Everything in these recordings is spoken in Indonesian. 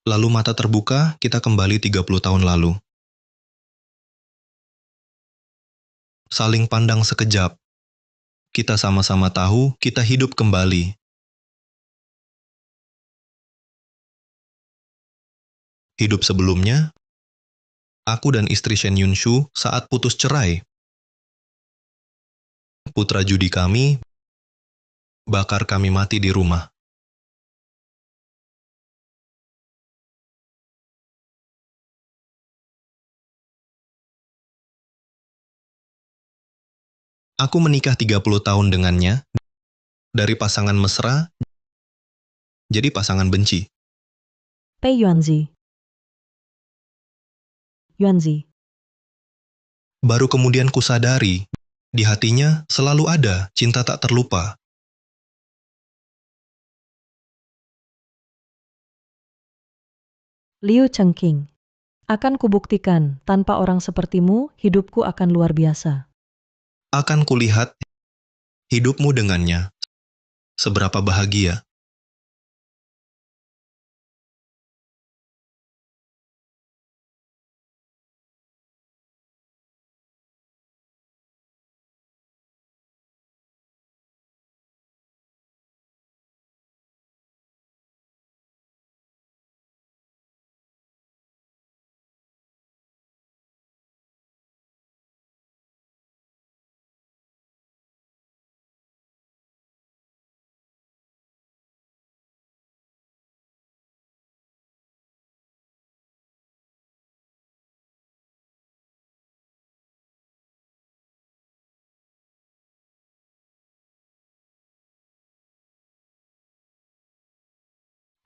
Lalu mata terbuka, kita kembali 30 tahun lalu. Saling pandang sekejap. Kita sama-sama tahu kita hidup kembali. Hidup sebelumnya, aku dan istri Shen Yunshu saat putus cerai. Putra judi kami, bakar kami mati di rumah. Aku menikah 30 tahun dengannya, dari pasangan mesra jadi pasangan benci. Pei Yuanzi. Yuanzi. Baru kemudian kusadari, di hatinya selalu ada cinta tak terlupa. Liu Chengqing. Akan kubuktikan, tanpa orang sepertimu, hidupku akan luar biasa. Akan kulihat hidupmu dengannya, seberapa bahagia.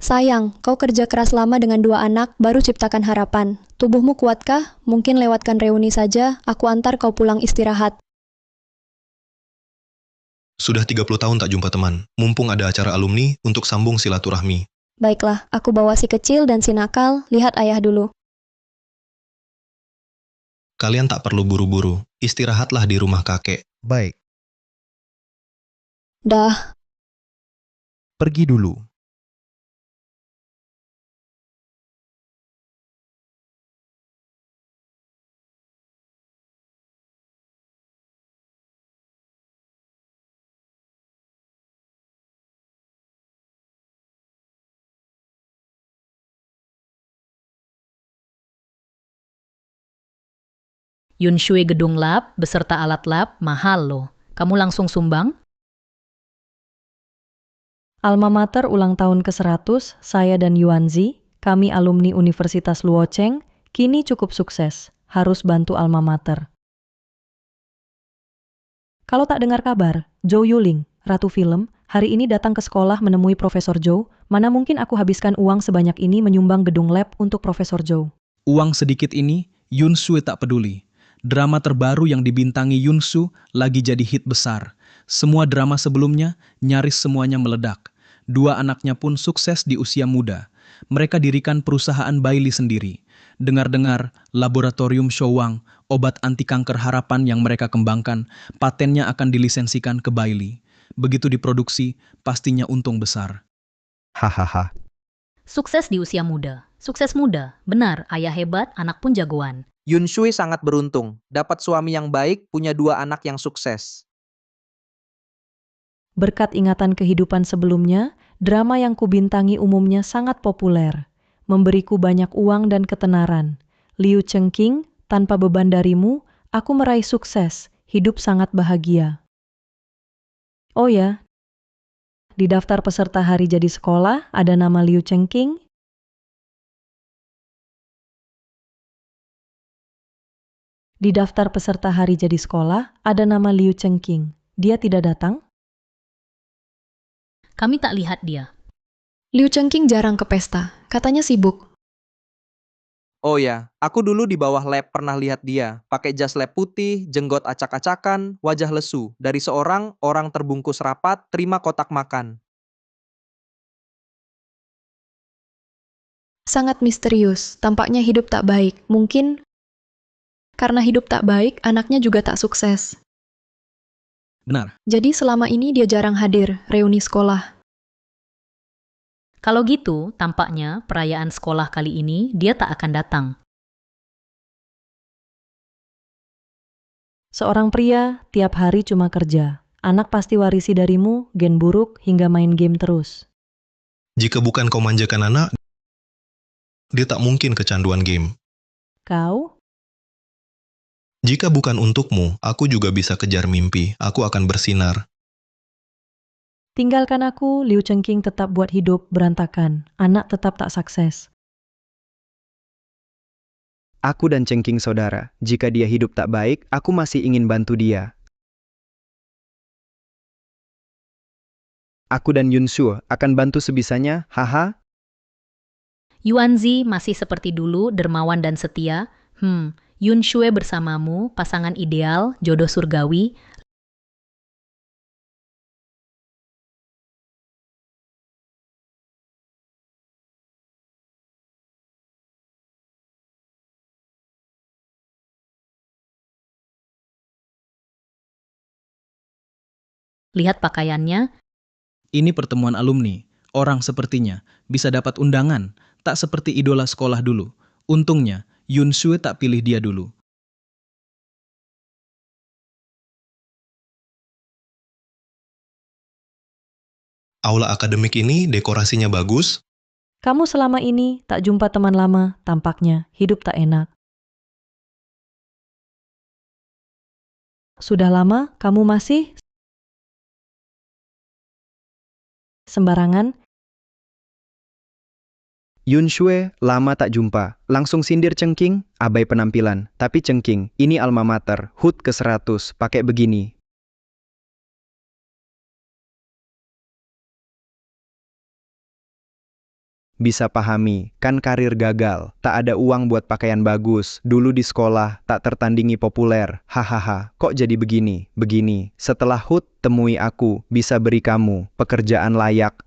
Sayang, kau kerja keras lama dengan 2 anak, baru ciptakan harapan. Tubuhmu kuatkah? Mungkin lewatkan reuni saja, aku antar kau pulang istirahat. Sudah 30 tahun tak jumpa teman, mumpung ada acara alumni untuk sambung silaturahmi. Baiklah, aku bawa si kecil dan si nakal, lihat ayah dulu. Kalian tak perlu buru-buru, istirahatlah di rumah kakek. Baik, Dah, pergi dulu. Yunshui Gedung Lab beserta alat lab mahal loh. Kamu langsung sumbang? Alma Mater ulang tahun ke-100, saya dan Yuanzi, kami alumni Universitas Luocheng, kini cukup sukses. Harus bantu Alma Mater. Kalau tak dengar kabar, Zhou Yuling, Ratu Film, hari ini datang ke sekolah menemui Profesor Zhou. Mana mungkin aku habiskan uang sebanyak ini menyumbang gedung lab untuk Profesor Zhou. Uang sedikit ini, Yunsu tak peduli. Drama terbaru yang dibintangi Yunsu lagi jadi hit besar. Semua drama sebelumnya nyaris semuanya meledak. 2 anaknya pun sukses di usia muda. Mereka dirikan perusahaan Bailey sendiri. Dengar-dengar, laboratorium Showang, obat anti kanker harapan yang mereka kembangkan, patennya akan dilisensikan ke Bailey. Begitu diproduksi, pastinya untung besar. Hahaha. Sukses di usia muda. Sukses muda. Benar, ayah hebat, anak pun jagoan. Yunshui sangat beruntung, dapat suami yang baik, punya 2 anak yang sukses. Berkat ingatan kehidupan sebelumnya, drama yang kubintangi umumnya sangat populer, memberiku banyak uang dan ketenaran. Liu Chengqing, tanpa beban darimu, aku meraih sukses, hidup sangat bahagia. Oh ya, di daftar peserta hari jadi sekolah ada nama Liu Chengqing. Di daftar peserta hari jadi sekolah ada nama Liu Chengqing. Dia tidak datang? Kami tak lihat dia. Liu Chengqing jarang ke pesta, katanya sibuk. Oh ya, aku dulu di bawah lab pernah lihat dia, pakai jas lab putih, jenggot acak-acakan, wajah lesu, dari seorang orang terbungkus rapat, terima kotak makan. Sangat misterius, tampaknya hidup tak baik. Mungkin karena hidup tak baik, anaknya juga tak sukses. Benar. Jadi selama ini dia jarang hadir, reuni sekolah. Kalau gitu, tampaknya perayaan sekolah kali ini dia tak akan datang. Seorang pria tiap hari cuma kerja. Anak pasti warisi darimu, gen buruk hingga main game terus. Jika bukan kau manjakan anak, dia tak mungkin kecanduan game. Kau? Jika bukan untukmu, aku juga bisa kejar mimpi. Aku akan bersinar. Tinggalkan aku, Liu Chengqing tetap buat hidup berantakan. Anak tetap tak sukses. Aku dan Cengking saudara. Jika dia hidup tak baik, aku masih ingin bantu dia. Aku dan Yunshu akan bantu sebisanya, haha. Yuanzi masih seperti dulu, dermawan dan setia. Yun Shue bersamamu, pasangan ideal, jodoh surgawi. Lihat pakaiannya, Ini pertemuan alumni. Orang sepertinya bisa dapat undangan, tak seperti idola sekolah dulu. Untungnya, Yun Sue tak pilih dia dulu. Aula akademik ini dekorasinya bagus. Kamu selama ini tak jumpa teman lama, tampaknya hidup tak enak. Sudah lama kamu masih sembarangan? Yunshu, lama tak jumpa. Langsung sindir Cengking, abai penampilan. Tapi Cengking, ini alma mater, HUT ke-100, pakai begini. Bisa pahami, kan karir gagal, tak ada uang buat pakaian bagus, dulu di sekolah, tak tertandingi populer, hahaha, kok jadi begini, setelah HUT, temui aku, bisa beri kamu, pekerjaan layak.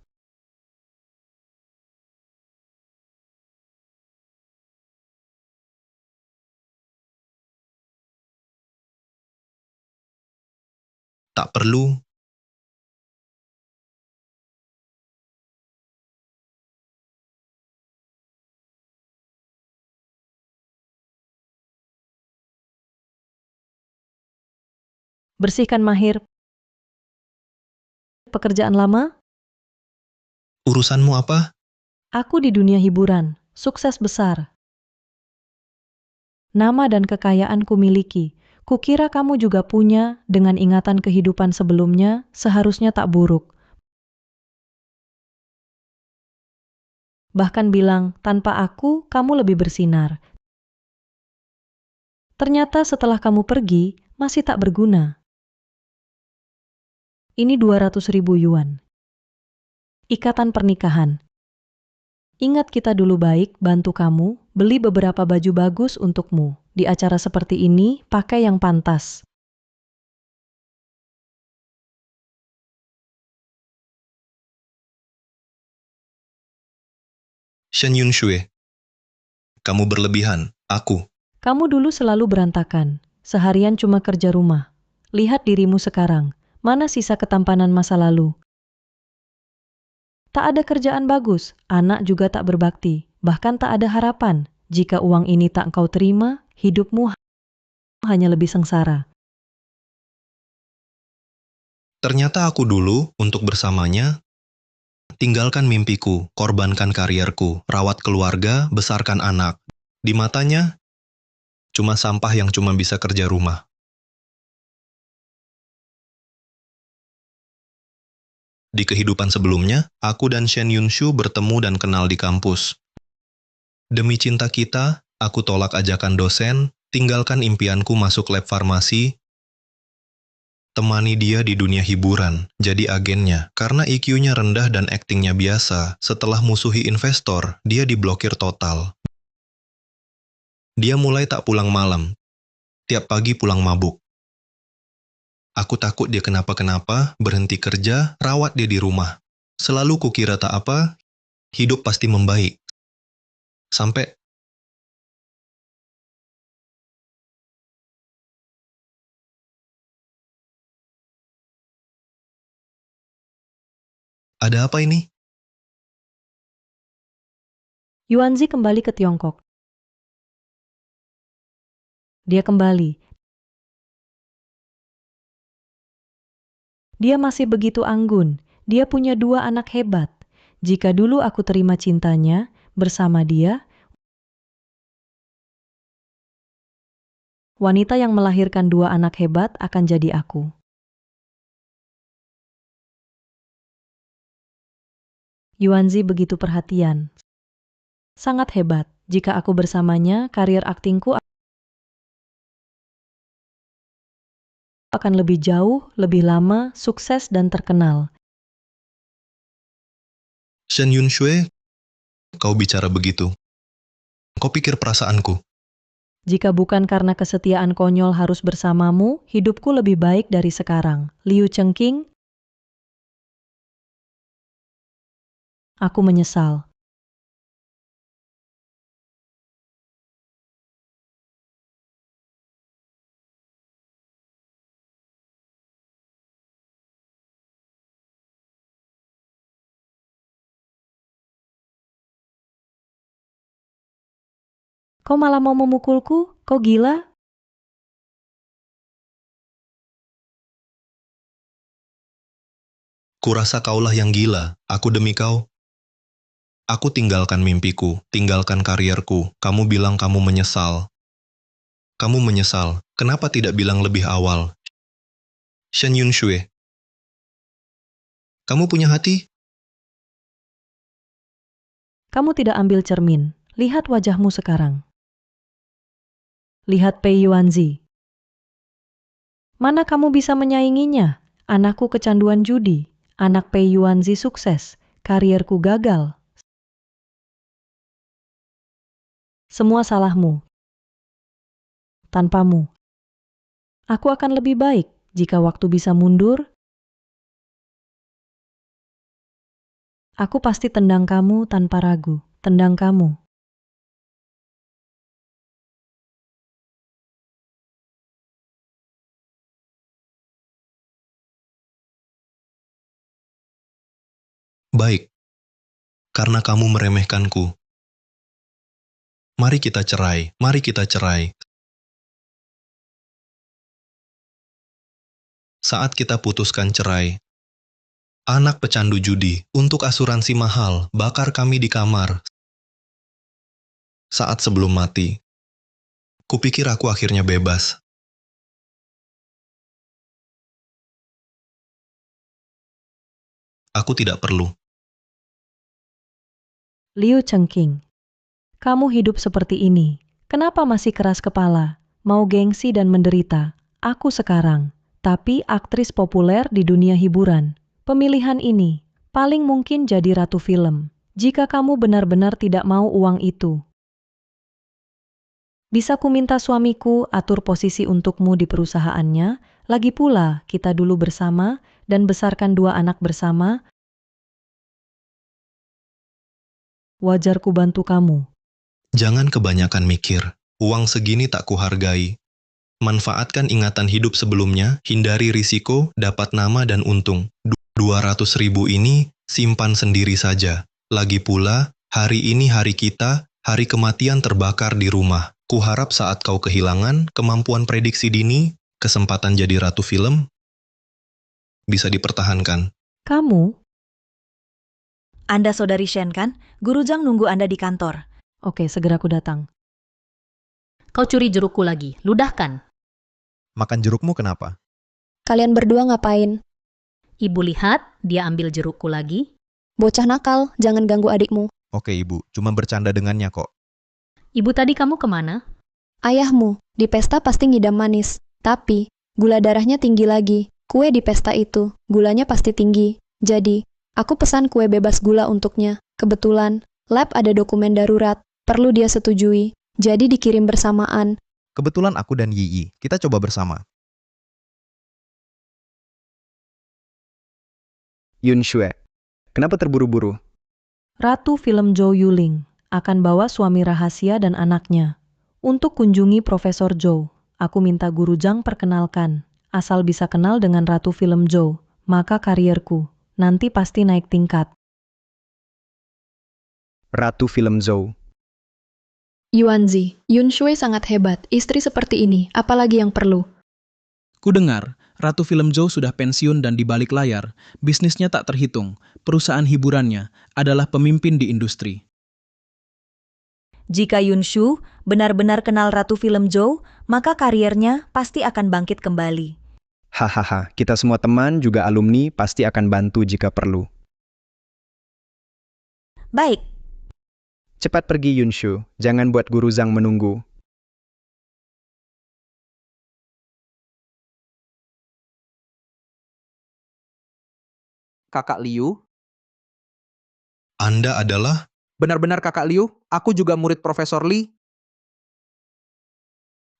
Tak perlu. Bersihkan Mahir. Pekerjaan lama? Urusanmu apa? Aku di dunia hiburan, sukses besar. Nama dan kekayaan kumiliki. Kukira kamu juga punya, dengan ingatan kehidupan sebelumnya, seharusnya tak buruk. Bahkan bilang, tanpa aku, kamu lebih bersinar. Ternyata setelah kamu pergi, masih tak berguna. Ini 200.000 yuan. Ikatan pernikahan. Ingat kita dulu baik, bantu kamu, beli beberapa baju bagus untukmu. Di acara seperti ini, pakai yang pantas. Shen Yunshue. Kamu berlebihan. Aku. Kamu dulu selalu berantakan. Seharian cuma kerja rumah. Lihat dirimu sekarang. Mana sisa ketampanan masa lalu? Tak ada kerjaan bagus, anak juga tak berbakti, bahkan tak ada harapan. Jika uang ini tak kau terima, hidupmu hanya lebih sengsara. Ternyata aku dulu, untuk bersamanya, tinggalkan mimpiku, korbankan karierku, rawat keluarga, besarkan anak. Di matanya, cuma sampah yang cuma bisa kerja rumah. Di kehidupan sebelumnya, aku dan Shen Yunshu bertemu dan kenal di kampus. Demi cinta kita, aku tolak ajakan dosen, tinggalkan impianku masuk lab farmasi, temani dia di dunia hiburan, jadi agennya. Karena IQ-nya rendah dan aktingnya biasa, setelah musuhi investor, dia diblokir total. Dia mulai tak pulang malam, tiap pagi pulang mabuk. Aku takut dia kenapa-kenapa, berhenti kerja, rawat dia di rumah. Selalu kukira tak apa, hidup pasti membaik. Sampai ada apa ini? Yuanzi kembali ke Tiongkok. Dia kembali. Dia masih begitu anggun. Dia punya 2 anak hebat. Jika dulu aku terima cintanya bersama dia, wanita yang melahirkan 2 anak hebat akan jadi aku. Yuanzi begitu perhatian. Sangat hebat. Jika aku bersamanya, karier aktingku akan lebih jauh, lebih lama, sukses dan terkenal. Shen Yunxue, kau bicara begitu. Kau pikir perasaanku? Jika bukan karena kesetiaan konyol harus bersamamu, hidupku lebih baik dari sekarang. Liu Chengqing, aku menyesal. Kau malah mau memukulku? Kau gila? Kurasa kaulah yang gila, aku demi kau. Aku tinggalkan mimpiku, tinggalkan karierku. Kamu bilang kamu menyesal. Kamu menyesal, kenapa tidak bilang lebih awal? Shen Yunxue, kamu punya hati? Kamu tidak ambil cermin. Lihat wajahmu sekarang. Lihat Pei Yuanzi. Mana kamu bisa menyainginya? Anakku kecanduan judi. Anak Pei Yuanzi sukses. Karierku gagal. Semua salahmu. Tanpamu. Aku akan lebih baik jika waktu bisa mundur. Aku pasti tendang kamu tanpa ragu. Tendang kamu. Baik, karena kamu meremehkanku. Mari kita cerai, mari kita cerai. Saat kita putuskan cerai, anak pecandu judi, untuk asuransi mahal, bakar kami di kamar. Saat sebelum mati, kupikir aku akhirnya bebas. Aku tidak perlu. Liu Chengqing. Kamu hidup seperti ini. Kenapa masih keras kepala? Mau gengsi dan menderita. Aku sekarang. Tapi aktris populer di dunia hiburan. Pemilihan ini paling mungkin jadi ratu film. Jika kamu benar-benar tidak mau uang itu. Bisa ku minta suamiku atur posisi untukmu di perusahaannya. Lagi pula kita dulu bersama dan besarkan 2 anak bersama. Wajar ku bantu kamu. Jangan kebanyakan mikir. Uang segini tak kuhargai. Manfaatkan ingatan hidup sebelumnya, hindari risiko, dapat nama dan untung. 200.000 ini simpan sendiri saja. Lagi pula, hari ini hari kita, hari kematian terbakar di rumah. Kuharap saat kau kehilangan kemampuan prediksi dini, kesempatan jadi ratu film, bisa dipertahankan. Kamu? Anda saudari Shen kan? Guru Zhang nunggu Anda di kantor. Oke, segera ku datang. Kau curi jerukku lagi, ludahkan. Makan jerukmu kenapa? Kalian berdua ngapain? Ibu lihat, dia ambil jerukku lagi. Bocah nakal, jangan ganggu adikmu. Oke ibu, cuma bercanda dengannya kok. Ibu tadi kamu kemana? Ayahmu, di pesta pasti ngidam manis. Tapi, gula darahnya tinggi lagi. Kue di pesta itu, gulanya pasti tinggi. Jadi, aku pesan kue bebas gula untuknya. Kebetulan, lab ada dokumen darurat. Perlu dia setujui. Jadi dikirim bersamaan. Kebetulan aku dan Yiyi, kita coba bersama. Yunxue, kenapa terburu-buru? Ratu film Zhou Yuling akan bawa suami rahasia dan anaknya. Untuk kunjungi Profesor Zhou, aku minta Guru Zhang perkenalkan. Asal bisa kenal dengan Ratu film Zhou, maka karierku nanti pasti naik tingkat. Ratu Film Zhou. Yuanzi, Yun Shui sangat hebat. Istri seperti ini, apalagi yang perlu? Ku dengar, Ratu Film Zhou sudah pensiun dan di balik layar, bisnisnya tak terhitung. Perusahaan hiburannya adalah pemimpin di industri. Jika Yun Shu benar-benar kenal Ratu Film Zhou, maka kariernya pasti akan bangkit kembali. Hahaha, kita semua teman juga alumni pasti akan bantu jika perlu. Baik, Cepat pergi Yunshu, jangan buat Guru Zhang menunggu. Kakak Liu? Anda adalah... Benar-benar Kakak Liu? Aku juga murid Profesor Li.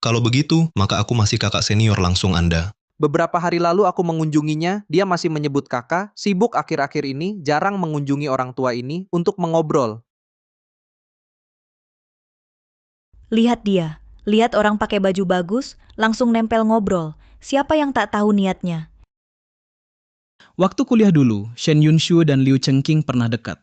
Kalau begitu, maka aku masih kakak senior langsung Anda. Beberapa hari lalu aku mengunjunginya, dia masih menyebut kakak, sibuk akhir-akhir ini, jarang mengunjungi orang tua ini untuk mengobrol. lihat dia. Lihat orang pakai baju bagus, langsung nempel ngobrol. Siapa yang tak tahu niatnya? Waktu kuliah dulu, Shen Yunshu dan Liu Chengqing pernah dekat.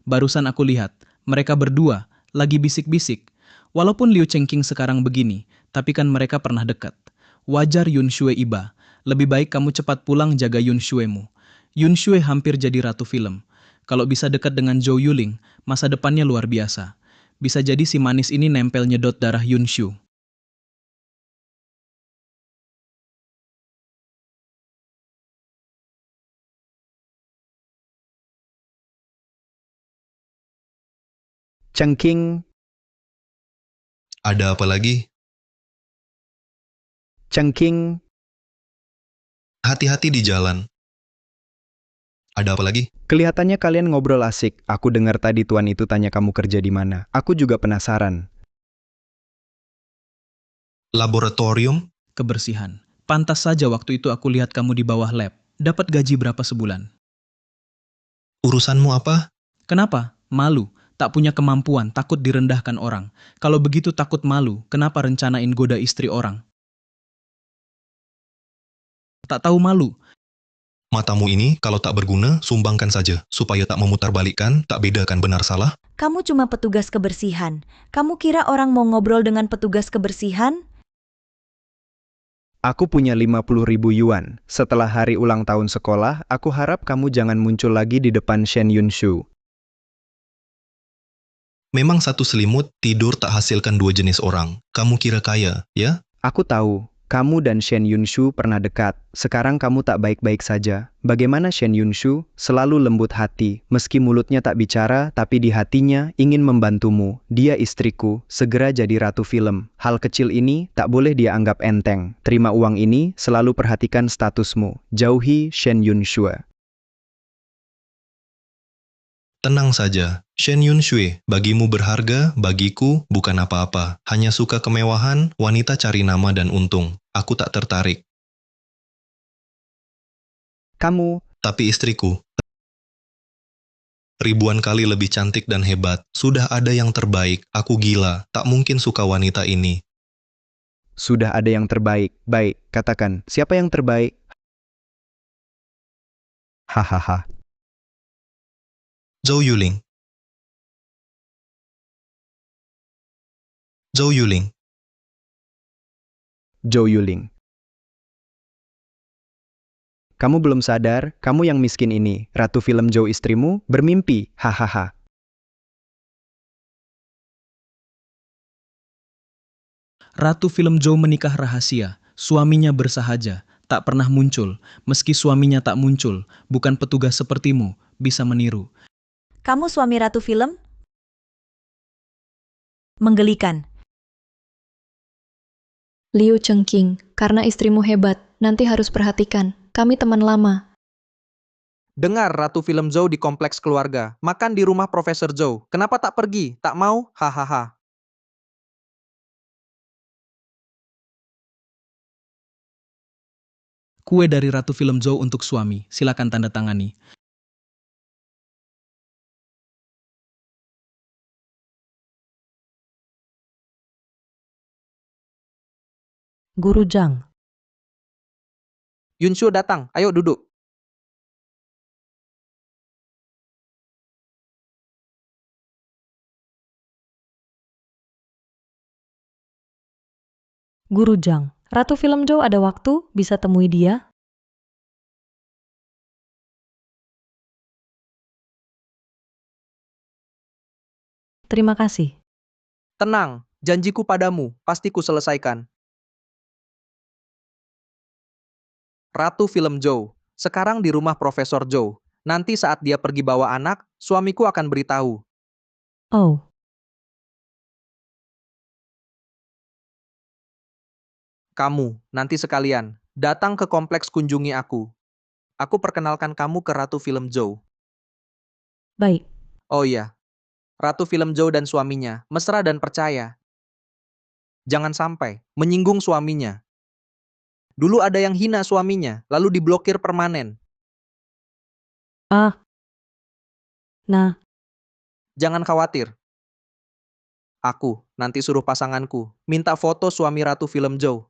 Barusan aku lihat, mereka berdua lagi bisik-bisik. Walaupun Liu Chengqing sekarang begini, tapi kan mereka pernah dekat. Wajar Yunshu iba. Lebih baik kamu cepat pulang jaga Yunshu-mu. Yunshu hampir jadi ratu film. Kalau bisa dekat dengan Zhou Yuling, masa depannya luar biasa. Bisa jadi si manis ini nempel nyedot darah Yunshu. Chengqing, Ada apa lagi? Chengqing, Hati-hati di jalan. Ada apa lagi? kelihatannya kalian ngobrol asik. Aku dengar tadi tuan itu tanya kamu kerja di mana. Aku juga penasaran. Laboratorium? Kebersihan. Pantas saja waktu itu aku lihat kamu di bawah lab. Dapat gaji berapa sebulan? Urusanmu apa? Kenapa? Malu. Tak punya kemampuan, takut direndahkan orang. Kalau begitu takut malu, kenapa rencanain goda istri orang? Tak tahu malu. Matamu ini, kalau tak berguna, sumbangkan saja. Supaya tak memutarbalikkan, tak bedakan benar salah. Kamu cuma petugas kebersihan. Kamu kira orang mau ngobrol dengan petugas kebersihan? Aku punya 50.000 yuan. Setelah hari ulang tahun sekolah, aku harap kamu jangan muncul lagi di depan Shen Yunshu. Memang satu selimut, tidur tak hasilkan dua jenis orang. Kamu kira kaya, ya? Aku tahu, kamu dan Shen Yunshu pernah dekat. Sekarang kamu tak baik-baik saja. Bagaimana Shen Yunshu? Selalu lembut hati. Meski mulutnya tak bicara, tapi di hatinya ingin membantumu. Dia istriku, segera jadi ratu film. Hal kecil ini tak boleh dia anggap enteng. Terima uang ini, selalu perhatikan statusmu. Jauhi Shen Yunshu. Tenang saja. Shen Yunshui, bagimu berharga, bagiku bukan apa-apa. Hanya suka kemewahan, wanita cari nama dan untung. Aku tak tertarik. Kamu, Tapi istriku, ribuan kali lebih cantik dan hebat. Sudah ada yang terbaik. Aku gila. Tak mungkin suka wanita ini. sudah ada yang terbaik. Baik, katakan, siapa yang terbaik? Hahaha. Zhou Yuling. Zhou Yuling. Zhou Yuling. Kamu belum sadar, kamu yang miskin ini, ratu film Zhou istrimu, bermimpi, hahaha. Ratu film Zhou menikah rahasia. Suaminya bersahaja, tak pernah muncul. Meski suaminya tak muncul, bukan petugas sepertimu, bisa meniru. Kamu suami ratu film? Menggelikan. Liu Chengqing, karena istrimu hebat, nanti harus perhatikan. Kami teman lama. Dengar Ratu Film Zhou di kompleks keluarga, makan di rumah Profesor Zhou. Kenapa tak pergi? Tak mau? Hahaha. Kue dari Ratu Film Zhou untuk suami, silakan tanda tangani. Guru Zhang. Yunshu datang, ayo duduk. Guru Jang, Ratu Film Joe ada waktu bisa temui dia? Terima kasih. Tenang, janjiku padamu, pasti ku selesaikan. Ratu Film Joe, sekarang di rumah Profesor Joe. Nanti saat dia pergi bawa anak, suamiku akan beritahu. Oh, Kamu, nanti sekalian, datang ke kompleks kunjungi aku. Aku perkenalkan kamu ke Ratu Film Joe. baik. Oh iya, Ratu Film Joe dan suaminya, mesra dan percaya. Jangan sampai menyinggung suaminya. Dulu ada yang hina suaminya, lalu diblokir permanen. Ah, nah, Jangan khawatir. Aku nanti suruh pasanganku minta foto suami Ratu Film Joe.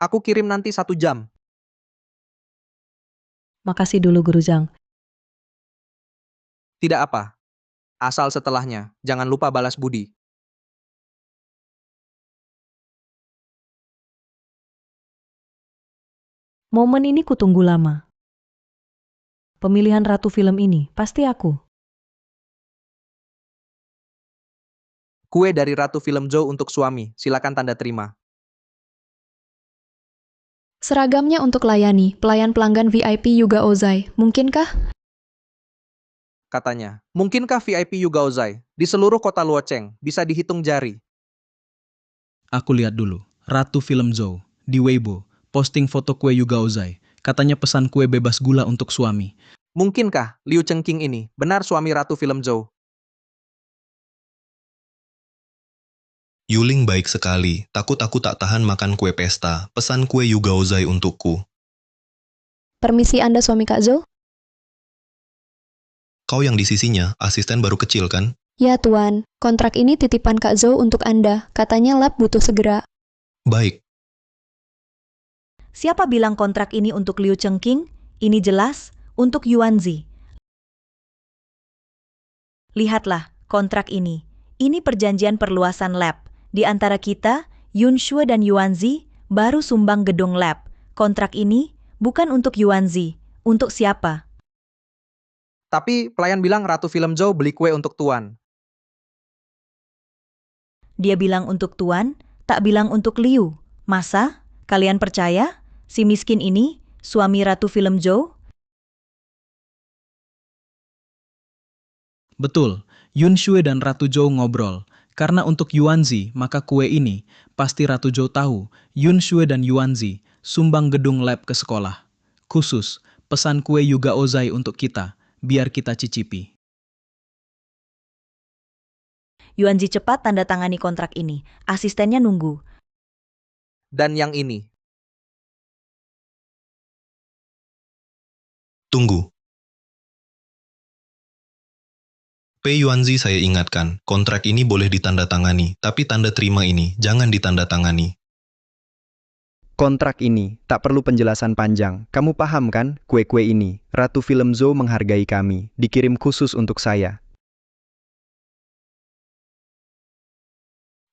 Aku kirim nanti 1 jam. makasih dulu Guru Jang. Tidak apa. Asal setelahnya, jangan lupa balas budi. Momen ini kutunggu lama. Pemilihan Ratu Film ini pasti aku. Kue dari Ratu Film Joe untuk suami, silakan tanda terima. Seragamnya untuk layani, pelayan pelanggan VIP Yuga Ozai. Mungkinkah? Katanya, mungkinkah VIP Yuga Ozai di seluruh kota Luocheng bisa dihitung jari? Aku lihat dulu. Ratu Film Joe di Weibo posting foto kue Yuga Ozai. Katanya pesan kue bebas gula untuk suami. Mungkinkah Liu Chengqing ini benar suami Ratu Film Joe? Yuling baik sekali, takut aku tak tahan makan kue pesta, pesan kue Yugaozai untukku. Permisi Anda suami Kak Zhou? Kau yang di sisinya, asisten baru kecil kan? Ya Tuan, kontrak ini titipan Kak Zhou untuk Anda. Katanya lab butuh segera. Baik, Siapa bilang kontrak ini untuk Liu Chengqing? Ini jelas untuk Yuanzi. Lihatlah kontrak ini. Ini perjanjian perluasan lab. Di antara kita, Yun Shue dan Yuanzi baru sumbang gedung lab. Kontrak ini bukan untuk Yuanzi. Untuk siapa? Tapi pelayan bilang Ratu Film Joe beli kue untuk Tuan. Dia bilang untuk Tuan, tak bilang untuk Liu. Masa? Kalian percaya? Si miskin ini, suami Ratu Film Joe? Betul, Yun Shue dan Ratu Zhou ngobrol. Karena untuk Yuanzi, maka kue ini pasti Ratu Zhou tahu Yun Shue dan Yuanzi sumbang gedung lab ke sekolah. Khusus, pesan kue Yuga Ozai untuk kita, biar kita cicipi. Yuanzi cepat tanda tangani kontrak ini. Asistennya nunggu. Dan yang ini, tunggu. Pei Yuanzi saya ingatkan, kontrak ini boleh ditandatangani, tapi tanda terima ini jangan ditandatangani. Kontrak ini tak perlu penjelasan panjang. Kamu paham kan? Kue-kue ini, Ratu Film Joe menghargai kami, dikirim khusus untuk saya.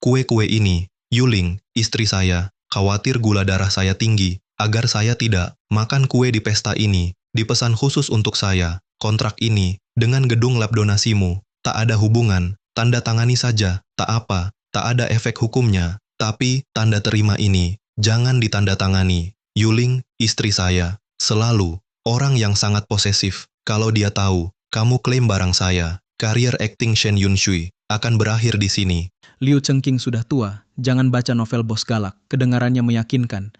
Kue-kue ini, Yuling, istri saya, khawatir gula darah saya tinggi, agar saya tidak makan kue di pesta ini, dipesan khusus untuk saya. Kontrak ini, dengan gedung lab donasimu, tak ada hubungan, tanda tangani saja, tak apa, tak ada efek hukumnya, tapi tanda terima ini, jangan ditandatangani. Yuling, istri saya, selalu, orang yang sangat posesif, kalau dia tahu, kamu klaim barang saya, karier akting Shen Yunshui, akan berakhir di sini. Liu Chengqing sudah tua, jangan baca novel bos galak, kedengarannya meyakinkan.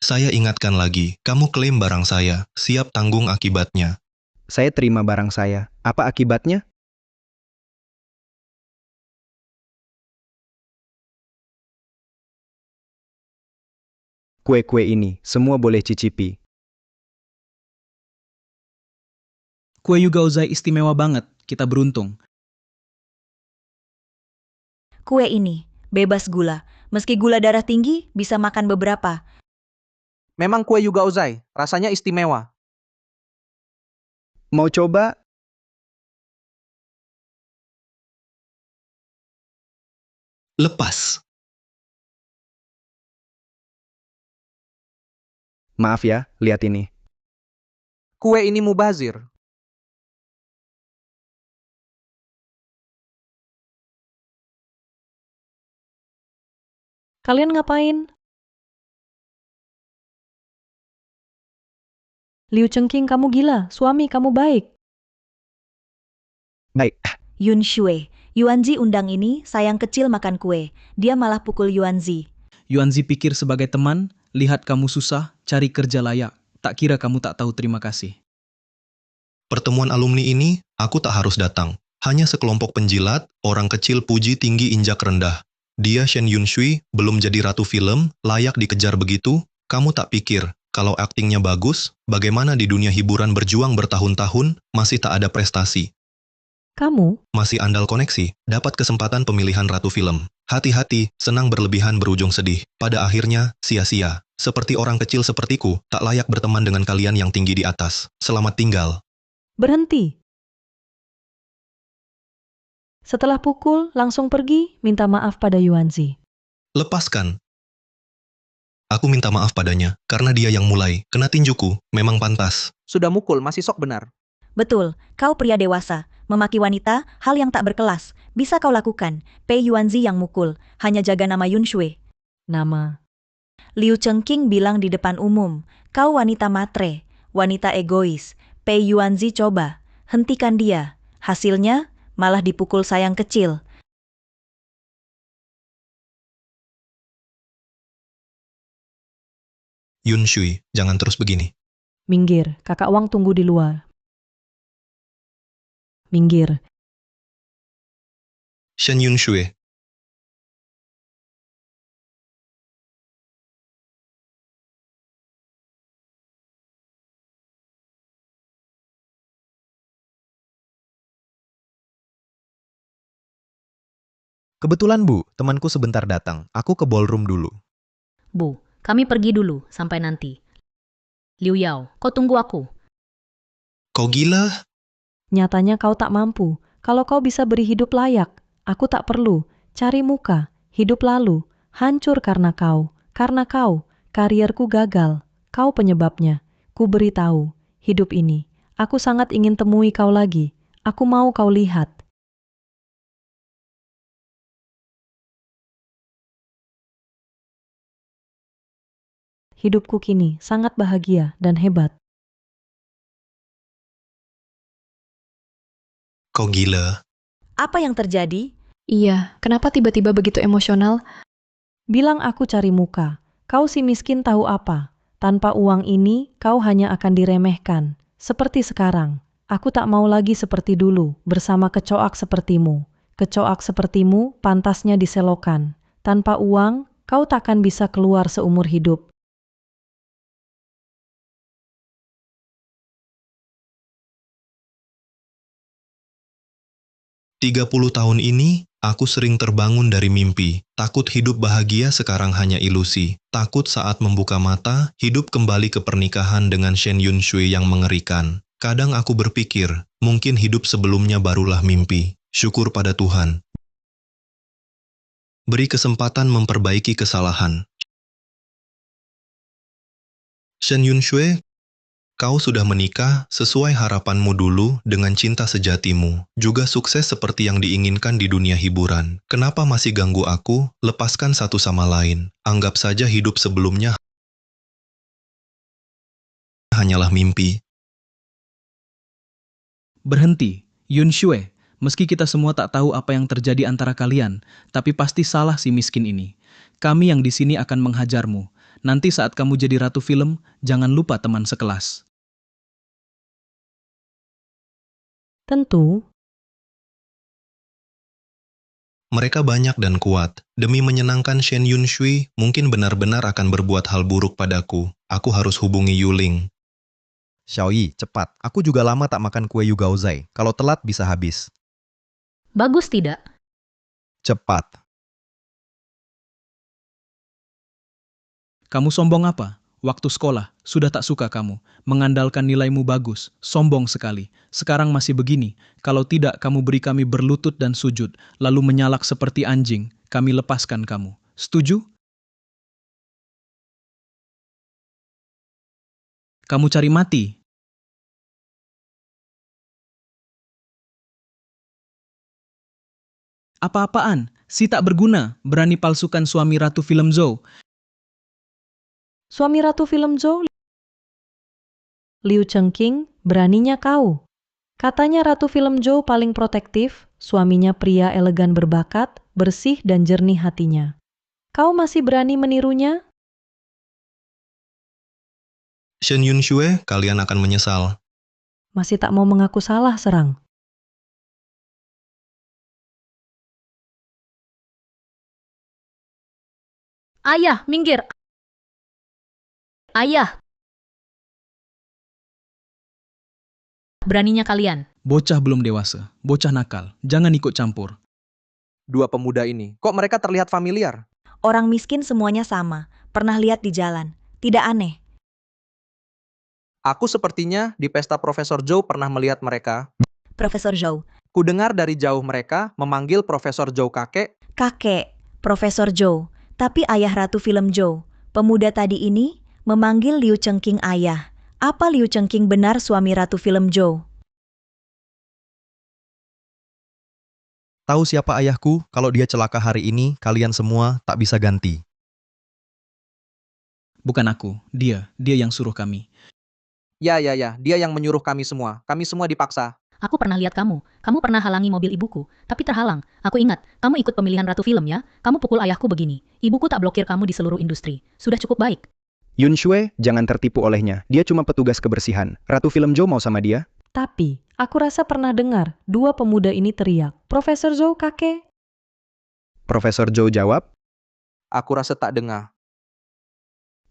Saya ingatkan lagi, kamu klaim barang saya, siap tanggung akibatnya. Saya terima barang saya. Apa akibatnya? Kue-kue ini, semua boleh cicipi. Kue Yuga Ozai istimewa banget, kita beruntung. Kue ini, bebas gula. Meski gula darah tinggi, bisa makan beberapa. memang kue Yuga Ozai, rasanya istimewa. Mau coba? Lepas. Maaf ya, lihat ini. Kue ini mubazir. Kalian ngapain? Liu Chengqing, kamu gila. Suami kamu baik. Baik, Yun Shue, Yuanzi undang ini sayang kecil makan kue. Dia malah pukul Yuanzi. Yuanzi pikir sebagai teman, lihat kamu susah, cari kerja layak. Tak kira kamu tak tahu terima kasih. Pertemuan alumni ini, aku tak harus datang. Hanya sekelompok penjilat, orang kecil puji tinggi injak rendah. Dia Shen Yunshui, belum jadi ratu film, layak dikejar begitu. Kamu tak pikir, kalau aktingnya bagus, bagaimana di dunia hiburan berjuang bertahun-tahun, masih tak ada prestasi. Kamu? Masih andal koneksi, dapat kesempatan pemilihan ratu film. Hati-hati, senang berlebihan berujung sedih. Pada akhirnya, sia-sia. Seperti orang kecil sepertiku, tak layak berteman dengan kalian yang tinggi di atas. Selamat tinggal. Berhenti. Setelah pukul, langsung pergi, minta maaf pada Yuanzi. Lepaskan. Aku minta maaf padanya, karena dia yang mulai. Kena tinjuku, memang pantas. Sudah mukul, masih sok benar. Betul, kau pria dewasa. Memaki wanita, hal yang tak berkelas. Bisa kau lakukan. Pei Yuanzi yang mukul. Hanya jaga nama Yun Shue. Nama. Liu Chengqing bilang di depan umum. Kau wanita matre. Wanita egois. Pei Yuanzi coba. Hentikan dia. Hasilnya, malah dipukul sayang kecil. Yun Shui, jangan terus begini. Minggir, kakak Wang tunggu di luar. Minggir. Shen Yun Shui. kebetulan Bu, temanku sebentar datang. Aku ke ballroom dulu. Bu, kami pergi dulu, sampai nanti. Liu Yao, kau tunggu aku. Kau gila? Nyatanya kau tak mampu. Kalau kau bisa beri hidup layak, aku tak perlu. Cari muka, hidup lalu. Hancur karena kau. Karena kau, karierku gagal. Kau penyebabnya. Ku beritahu, hidup ini. Aku sangat ingin temui kau lagi. Aku mau kau lihat. Hidupku kini sangat bahagia dan hebat. Kau gila? Apa yang terjadi? Iya, kenapa tiba-tiba begitu emosional? Bilang aku cari muka. Kau si miskin tahu apa? Tanpa uang ini, kau hanya akan diremehkan. Seperti sekarang. Aku tak mau lagi seperti dulu, bersama kecoak sepertimu. Kecoak sepertimu pantasnya diselokan. Tanpa uang, kau takkan bisa keluar seumur hidup. Tiga 30 tahun ini, aku sering terbangun dari mimpi. Takut hidup bahagia sekarang hanya ilusi. Takut saat membuka mata, hidup kembali ke pernikahan dengan Shen Yun Shui yang mengerikan. Kadang aku berpikir, mungkin hidup sebelumnya barulah mimpi. Syukur pada Tuhan. Beri kesempatan memperbaiki kesalahan. Shen Yun Shui, kau sudah menikah sesuai harapanmu dulu dengan cinta sejatimu, juga sukses seperti yang diinginkan di dunia hiburan. Kenapa masih ganggu aku? Lepaskan satu sama lain. Anggap saja hidup sebelumnya hanyalah mimpi. Berhenti, Yun Shue. Meski kita semua tak tahu apa yang terjadi antara kalian, tapi pasti salah si miskin ini. Kami yang di sini akan menghajarmu. Nanti saat kamu jadi ratu film, jangan lupa teman sekelas. Tentu, Mereka banyak dan kuat. Demi menyenangkan Shen Yun Shui, mungkin benar-benar akan berbuat hal buruk padaku. Aku harus hubungi Yuling. Xiaoyi, cepat. Aku juga lama tak makan kue Yu Gaozai. Kalau telat bisa habis. Bagus tidak? Cepat. Kamu sombong apa? Waktu sekolah, sudah tak suka kamu. Mengandalkan nilaimu bagus, sombong sekali. Sekarang masih begini. Kalau tidak, kamu beri kami berlutut dan sujud, lalu menyalak seperti anjing. Kami lepaskan kamu. Setuju? Kamu cari mati. Apa-apaan? Si tak berguna, berani palsukan suami Ratu Film Zhou. Suami Ratu Film Zhou? Liu Chengqing, beraninya kau. Katanya Ratu Film Zhou paling protektif, suaminya pria elegan berbakat, bersih dan jernih hatinya. Kau masih berani menirunya? Shen Yunxue, kalian akan menyesal. Masih tak mau mengaku salah, serang. Ayah, minggir! Ayah! Beraninya kalian. Bocah belum dewasa, bocah nakal. Jangan ikut campur. Dua pemuda ini, kok mereka terlihat familiar? Orang miskin semuanya sama, pernah lihat di jalan. Tidak aneh. Aku sepertinya di pesta Profesor Zhou pernah melihat mereka. Profesor Zhou. Kudengar dari jauh mereka memanggil Profesor Zhou kakek. Kakek, Profesor Zhou. Tapi ayah Ratu Film Zhou. Pemuda tadi ini memanggil Liu Chengqing ayah. Apa Liu Chengqing benar suami Ratu Film Zhou? Tahu siapa ayahku? Kalau dia celaka hari ini, kalian semua tak bisa ganti. Bukan aku, dia yang suruh kami. Ya, dia yang menyuruh kami semua. Kami semua dipaksa. Aku pernah lihat kamu. Kamu pernah halangi mobil ibuku, tapi terhalang. Aku ingat, kamu ikut pemilihan Ratu Film ya? Kamu pukul ayahku begini. Ibuku tak blokir kamu di seluruh industri. Sudah cukup baik. Yunxue, jangan tertipu olehnya. Dia cuma petugas kebersihan. Ratu Film Zhou mau sama dia? Tapi, aku rasa pernah dengar dua pemuda ini teriak, Profesor Zhou kakek. Profesor Zhou jawab, Aku rasa tak dengar.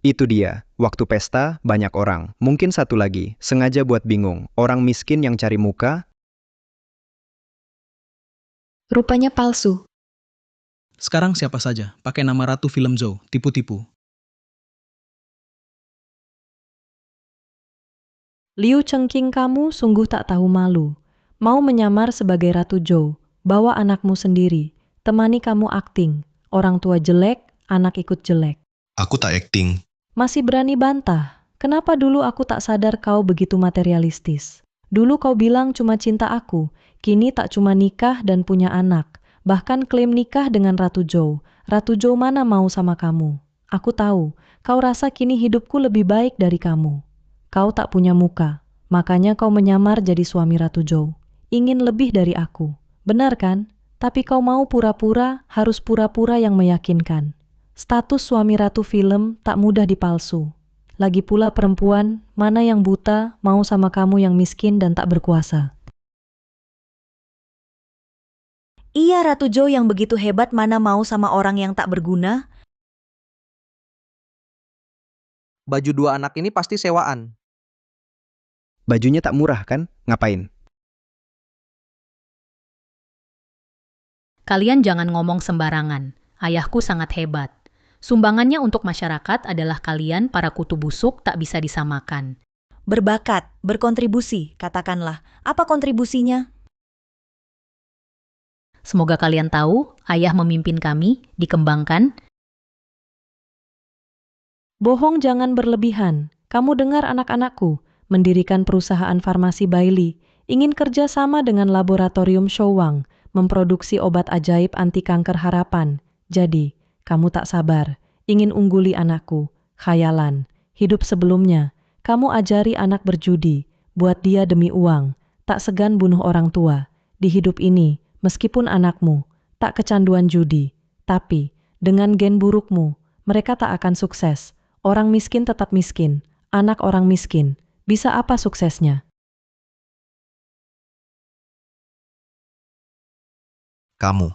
itu dia. Waktu pesta, banyak orang. Mungkin satu lagi, sengaja buat bingung. Orang miskin yang cari muka. Rupanya palsu. Sekarang siapa saja, pakai nama Ratu Film Zhou, tipu-tipu. Liu Chengqing, kamu sungguh tak tahu malu. Mau menyamar sebagai Ratu Zhou, bawa anakmu sendiri. Temani kamu akting. Orang tua jelek, anak ikut jelek. Aku tak akting. Masih berani bantah. Kenapa dulu aku tak sadar kau begitu materialistis? Dulu kau bilang cuma cinta aku, kini tak cuma nikah dan punya anak. Bahkan klaim nikah dengan Ratu Zhou. Ratu Zhou mana mau sama kamu? Aku tahu, kau rasa kini hidupku lebih baik dari kamu. Kau tak punya muka, makanya kau menyamar jadi suami Ratu Zhou. Ingin lebih dari aku, benar kan? Tapi kau mau pura-pura, harus pura-pura yang meyakinkan. Status suami Ratu Film tak mudah dipalsu. Lagi pula perempuan, mana yang buta, mau sama kamu yang miskin dan tak berkuasa. Iya, Ratu Zhou yang begitu hebat mana mau sama orang yang tak berguna? Baju dua anak ini pasti sewaan. Bajunya tak murah kan? Ngapain? Kalian jangan ngomong sembarangan. Ayahku sangat hebat. Sumbangannya untuk masyarakat adalah kalian para kutu busuk tak bisa disamakan. Berbakat, berkontribusi, katakanlah. Apa kontribusinya? Semoga kalian tahu, ayah memimpin kami, dikembangkan. Bohong jangan berlebihan. Kamu dengar anak-anakku, mendirikan perusahaan farmasi Bailey, ingin kerja sama dengan laboratorium Shouwang, memproduksi obat ajaib anti kanker harapan. Jadi, kamu tak sabar, ingin ungguli anakku, khayalan. Hidup sebelumnya, kamu ajari anak berjudi, buat dia demi uang, tak segan bunuh orang tua. Di hidup ini, meskipun anakmu tak kecanduan judi, tapi dengan gen burukmu, mereka tak akan sukses. Orang miskin tetap miskin, anak orang miskin, bisa apa suksesnya? Kamu.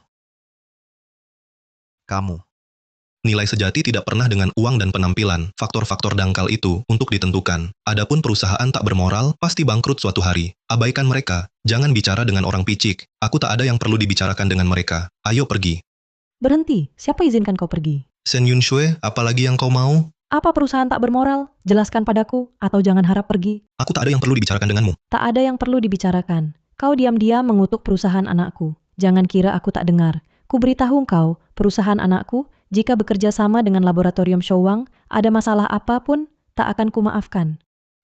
Nilai sejati tidak pernah dengan uang dan penampilan, faktor-faktor dangkal itu untuk ditentukan. Adapun perusahaan tak bermoral, pasti bangkrut suatu hari. Abaikan mereka, jangan bicara dengan orang picik. Aku tak ada yang perlu dibicarakan dengan mereka. Ayo pergi. Berhenti, siapa izinkan kau pergi? Shen Yunxue, apalagi yang kau mau? Apa perusahaan tak bermoral? Jelaskan padaku, atau jangan harap pergi. Aku tak ada yang perlu dibicarakan denganmu. Tak ada yang perlu dibicarakan. Kau diam-diam mengutuk perusahaan anakku. Jangan kira aku tak dengar. Kuberitahu engkau, perusahaan anakku, jika bekerja sama dengan laboratorium Showang, ada masalah apapun, tak akan kumaafkan.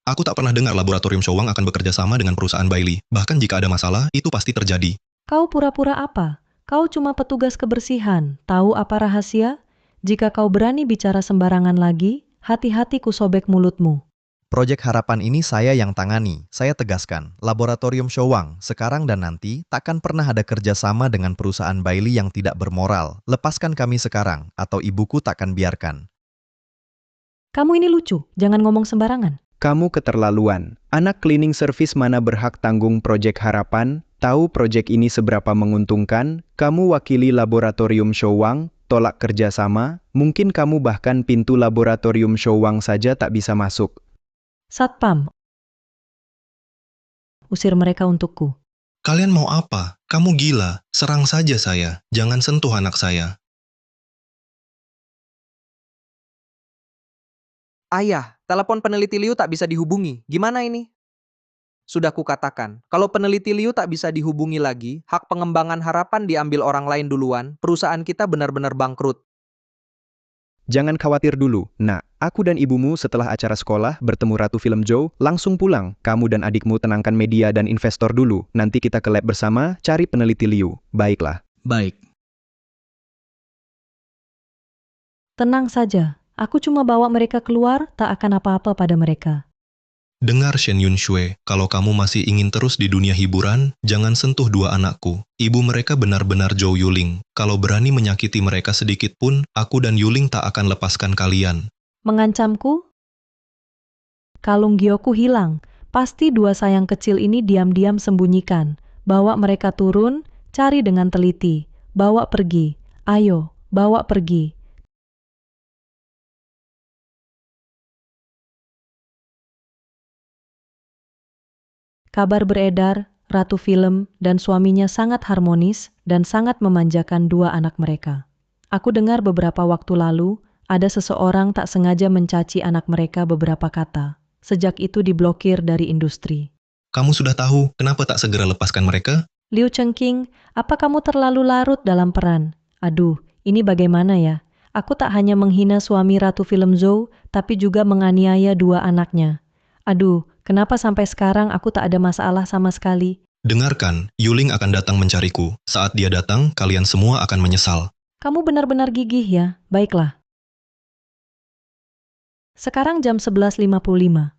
Aku tak pernah dengar laboratorium Showang akan bekerja sama dengan perusahaan Bailey. Bahkan jika ada masalah, itu pasti terjadi. Kau pura-pura apa? Kau cuma petugas kebersihan. Tahu apa rahasia? Jika kau berani bicara sembarangan lagi, hati-hati ku sobek mulutmu. Proyek harapan ini saya yang tangani. Saya tegaskan, laboratorium Showang sekarang dan nanti takkan pernah ada kerjasama dengan perusahaan Bailey yang tidak bermoral. Lepaskan kami sekarang, atau ibuku takkan biarkan. Kamu ini lucu, jangan ngomong sembarangan. Kamu keterlaluan. Anak cleaning service mana berhak tanggung proyek harapan? Tahu proyek ini seberapa menguntungkan? Kamu wakili laboratorium Showang, tolak kerjasama? Mungkin kamu bahkan pintu laboratorium Showang saja tak bisa masuk. Satpam, usir mereka untukku. Kalian mau apa? Kamu gila. Serang saja saya. Jangan sentuh anak saya. Ayah, telepon peneliti Liu tak bisa dihubungi. Gimana ini? Sudah kukatakan, kalau peneliti Liu tak bisa dihubungi lagi, hak pengembangan harapan diambil orang lain duluan, perusahaan kita benar-benar bangkrut. Jangan khawatir dulu, nak. Aku dan ibumu setelah acara sekolah bertemu Ratu Film Joe, langsung pulang. Kamu dan adikmu tenangkan media dan investor dulu. Nanti kita ke lab bersama, cari peneliti Liu. Baiklah. Baik. Tenang saja, aku cuma bawa mereka keluar, tak akan apa-apa pada mereka. Dengar Shen Yunxue, kalau kamu masih ingin terus di dunia hiburan, jangan sentuh dua anakku. Ibu mereka benar-benar Zhou Yuling. Kalau berani menyakiti mereka sedikit pun, aku dan Yuling tak akan lepaskan kalian. Mengancamku? Kalung Gioku hilang. Pasti dua sayang kecil ini diam-diam sembunyikan. Bawa mereka turun, cari dengan teliti. Bawa pergi. Ayo, bawa pergi. Kabar beredar, Ratu Film dan suaminya sangat harmonis dan sangat memanjakan dua anak mereka. Aku dengar beberapa waktu lalu, ada seseorang tak sengaja mencaci anak mereka beberapa kata. Sejak itu diblokir dari industri. Kamu sudah tahu, kenapa tak segera lepaskan mereka? Liu Chengqing, apa kamu terlalu larut dalam peran? Aduh, ini bagaimana ya? Aku tak hanya menghina suami Ratu Film Zhou, tapi juga menganiaya dua anaknya. Aduh, kenapa sampai sekarang aku tak ada masalah sama sekali? Dengarkan, Yuling akan datang mencariku. Saat dia datang, kalian semua akan menyesal. Kamu benar-benar gigih ya, baiklah. Sekarang jam 11.55. 5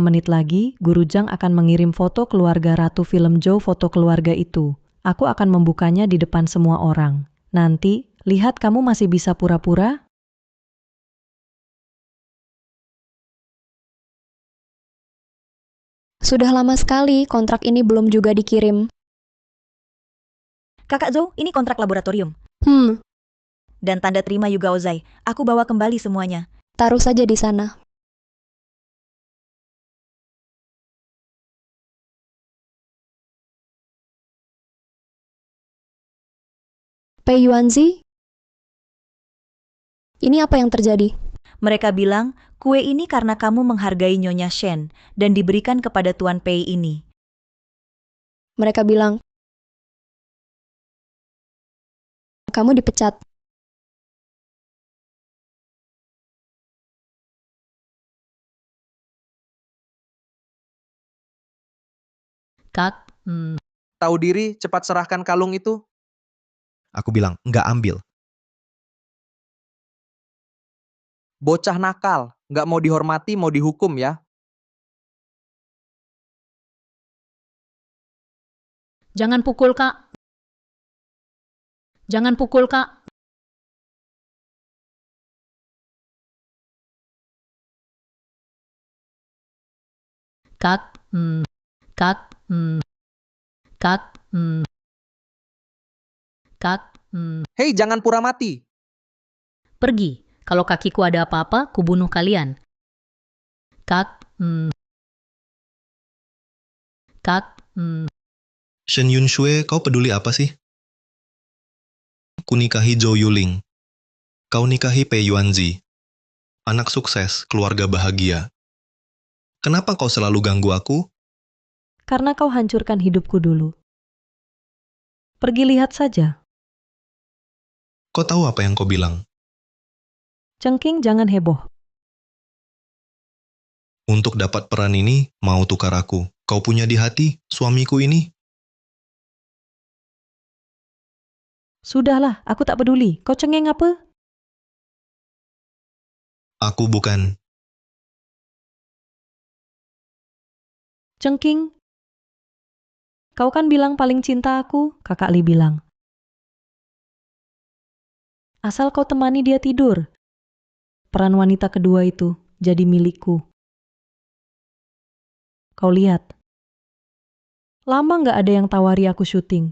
menit lagi, Guru Zhang akan mengirim foto keluarga Ratu Film Zhou foto keluarga itu. Aku akan membukanya di depan semua orang. Nanti, lihat kamu masih bisa pura-pura? Sudah lama sekali kontrak ini belum juga dikirim. Kakak Zhou, ini kontrak laboratorium. Dan tanda terima Yuga Ozai. Aku bawa kembali semuanya. Taruh saja di sana. Pei Yuanzi? Ini apa yang terjadi? Mereka bilang, kue ini karena kamu menghargai Nyonya Shen dan diberikan kepada Tuan Pei ini. Mereka bilang, kamu dipecat. Kak, Tahu diri, cepat serahkan kalung itu. Aku bilang, nggak ambil. Bocah nakal, nggak mau dihormati, mau dihukum ya. jangan pukul Kak. Jangan pukul Kak. Kak, Kak, Kak, Kak, Hei, jangan pura mati. pergi. Kalau kakiku ada apa-apa, kubunuh kalian. Kak, Kak, Shen Yunxue, kau peduli apa sih? Ku nikahi Zhou Yuling. Kau nikahi Pei Yuanzi. anak sukses, keluarga bahagia. Kenapa kau selalu ganggu aku? Karena kau hancurkan hidupku dulu. Pergi lihat saja. Kau tahu apa yang kau bilang? Cengking, jangan heboh. Untuk dapat peran ini, mau tukar aku. Kau punya di hati, suamiku ini. Sudahlah, aku tak peduli. Kau cengeng apa? Aku bukan. Cengking. Kau kan bilang paling cinta aku, Kakak Li bilang. Asal kau temani dia tidur. Peran wanita kedua itu jadi milikku. Kau lihat. Lama nggak ada yang tawari aku syuting.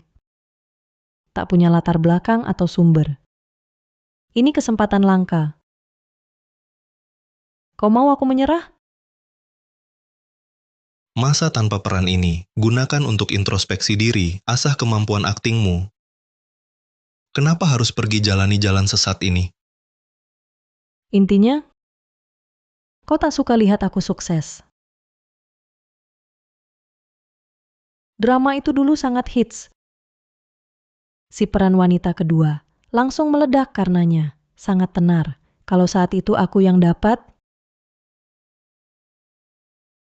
Tak punya latar belakang atau sumber. Ini kesempatan langka. Kau mau aku menyerah? Masa tanpa peran ini, gunakan untuk introspeksi diri, asah kemampuan aktingmu. Kenapa harus pergi jalani jalan sesat ini? Intinya, kau tak suka lihat aku sukses. Drama itu dulu sangat hits. Si peran wanita kedua langsung meledak karenanya. Sangat tenar. Kalau saat itu aku yang dapat,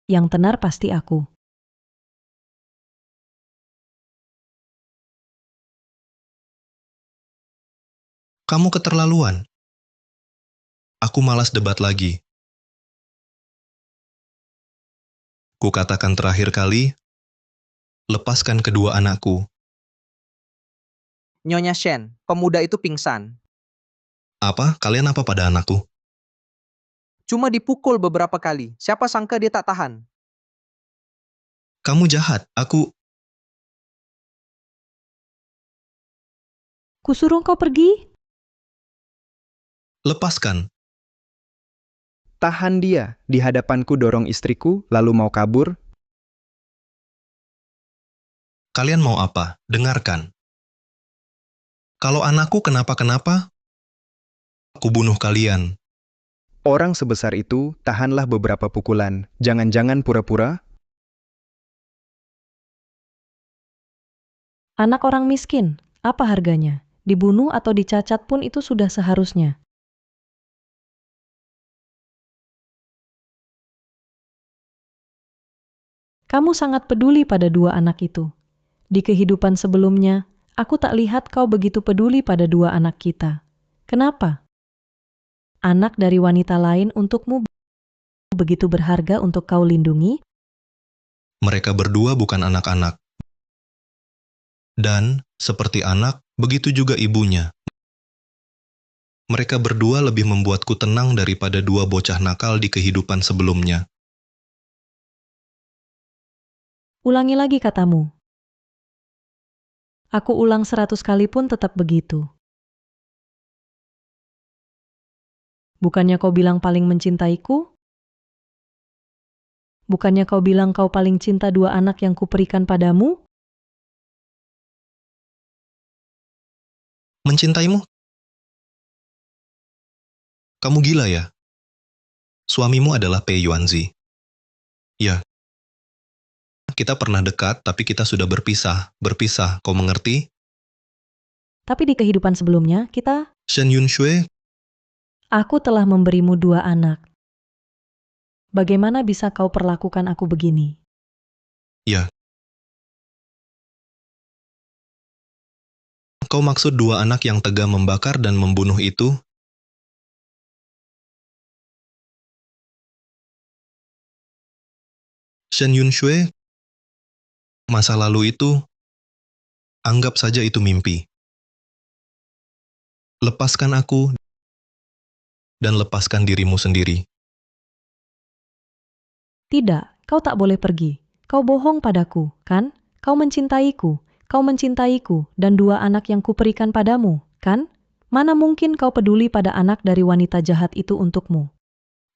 yang tenar pasti aku. Kamu keterlaluan. Aku malas debat lagi. Kukatakan terakhir kali, lepaskan kedua anakku. Nyonya Shen, pemuda itu pingsan. Apa? Kalian apa pada anakku? Cuma dipukul beberapa kali. Siapa sangka dia tak tahan? Kamu jahat. Aku... Kusuruh kau pergi? Lepaskan. Tahan dia, di hadapanku dorong istriku, lalu mau kabur. Kalian mau apa? Dengarkan. Kalau anakku kenapa-kenapa, aku bunuh kalian. Orang sebesar itu, tahanlah beberapa pukulan. Jangan-jangan pura-pura. Anak orang miskin, apa harganya? Dibunuh atau dicacat pun itu sudah seharusnya. Kamu sangat peduli pada dua anak itu. Di kehidupan sebelumnya, aku tak lihat kau begitu peduli pada dua anak kita. Kenapa? Anak dari wanita lain untukmu begitu berharga untuk kau lindungi? Mereka berdua bukan anak-anak. Dan, seperti anak, begitu juga ibunya. Mereka berdua lebih membuatku tenang daripada dua bocah nakal di kehidupan sebelumnya. Ulangi lagi katamu. Aku ulang 100 kali pun tetap begitu. Bukannya kau bilang paling mencintaiku? Bukannya kau bilang kau paling cinta dua anak yang kuperikan padamu? Mencintaimu? Kamu gila ya? Suamimu adalah Pei Yuanzi. Ya. Kita pernah dekat, tapi kita sudah berpisah. Berpisah, kau mengerti? Tapi di kehidupan sebelumnya, kita... Shen Yunxue, Aku telah memberimu dua anak. Bagaimana bisa kau perlakukan aku begini? ya. Kau maksud dua anak yang tega membakar dan membunuh itu? Shen Yunxue, masa lalu itu, anggap saja itu mimpi. Lepaskan aku dan lepaskan dirimu sendiri. Tidak, kau tak boleh pergi. Kau bohong padaku, kan? Kau mencintaiku dan dua anak yang kuperikan padamu, kan? Mana mungkin kau peduli pada anak dari wanita jahat itu untukmu?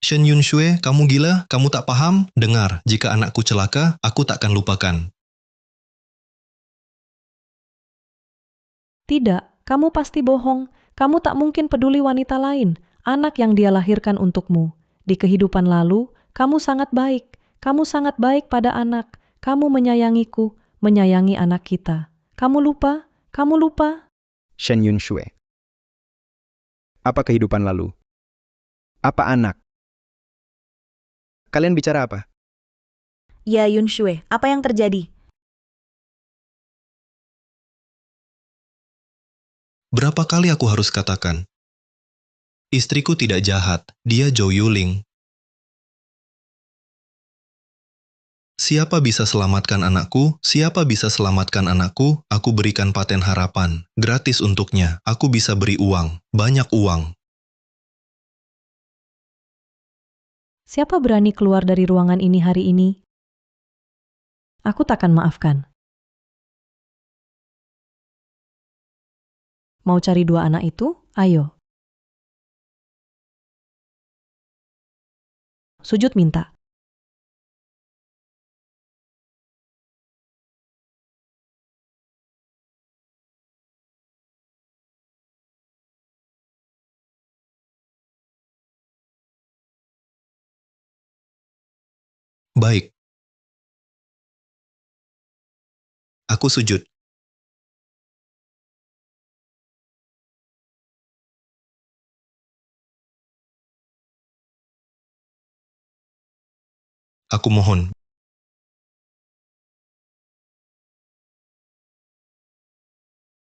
Shen Yunxue, kamu gila? Kamu tak paham? Dengar, jika anakku celaka, aku takkan lupakan. Tidak, kamu pasti bohong. Kamu tak mungkin peduli wanita lain. anak yang dia lahirkan untukmu. Di kehidupan lalu, kamu sangat baik. Kamu sangat baik pada anak. Kamu menyayangiku, menyayangi anak kita. Kamu lupa? Kamu lupa? Shen Yunshue. Apa kehidupan lalu? Apa anak? Kalian bicara apa? Ya Yunshue, apa yang terjadi? Berapa kali aku harus katakan? Istriku tidak jahat, dia Zhou Yuling. Siapa bisa selamatkan anakku? Siapa bisa selamatkan anakku? Aku berikan paten harapan. Gratis untuknya. Aku bisa beri uang. Banyak uang. Siapa berani keluar dari ruangan ini hari ini? Aku takkan maafkan. Mau cari dua anak itu? Ayo. Sujud minta. Baik. Aku sujud. Aku mohon.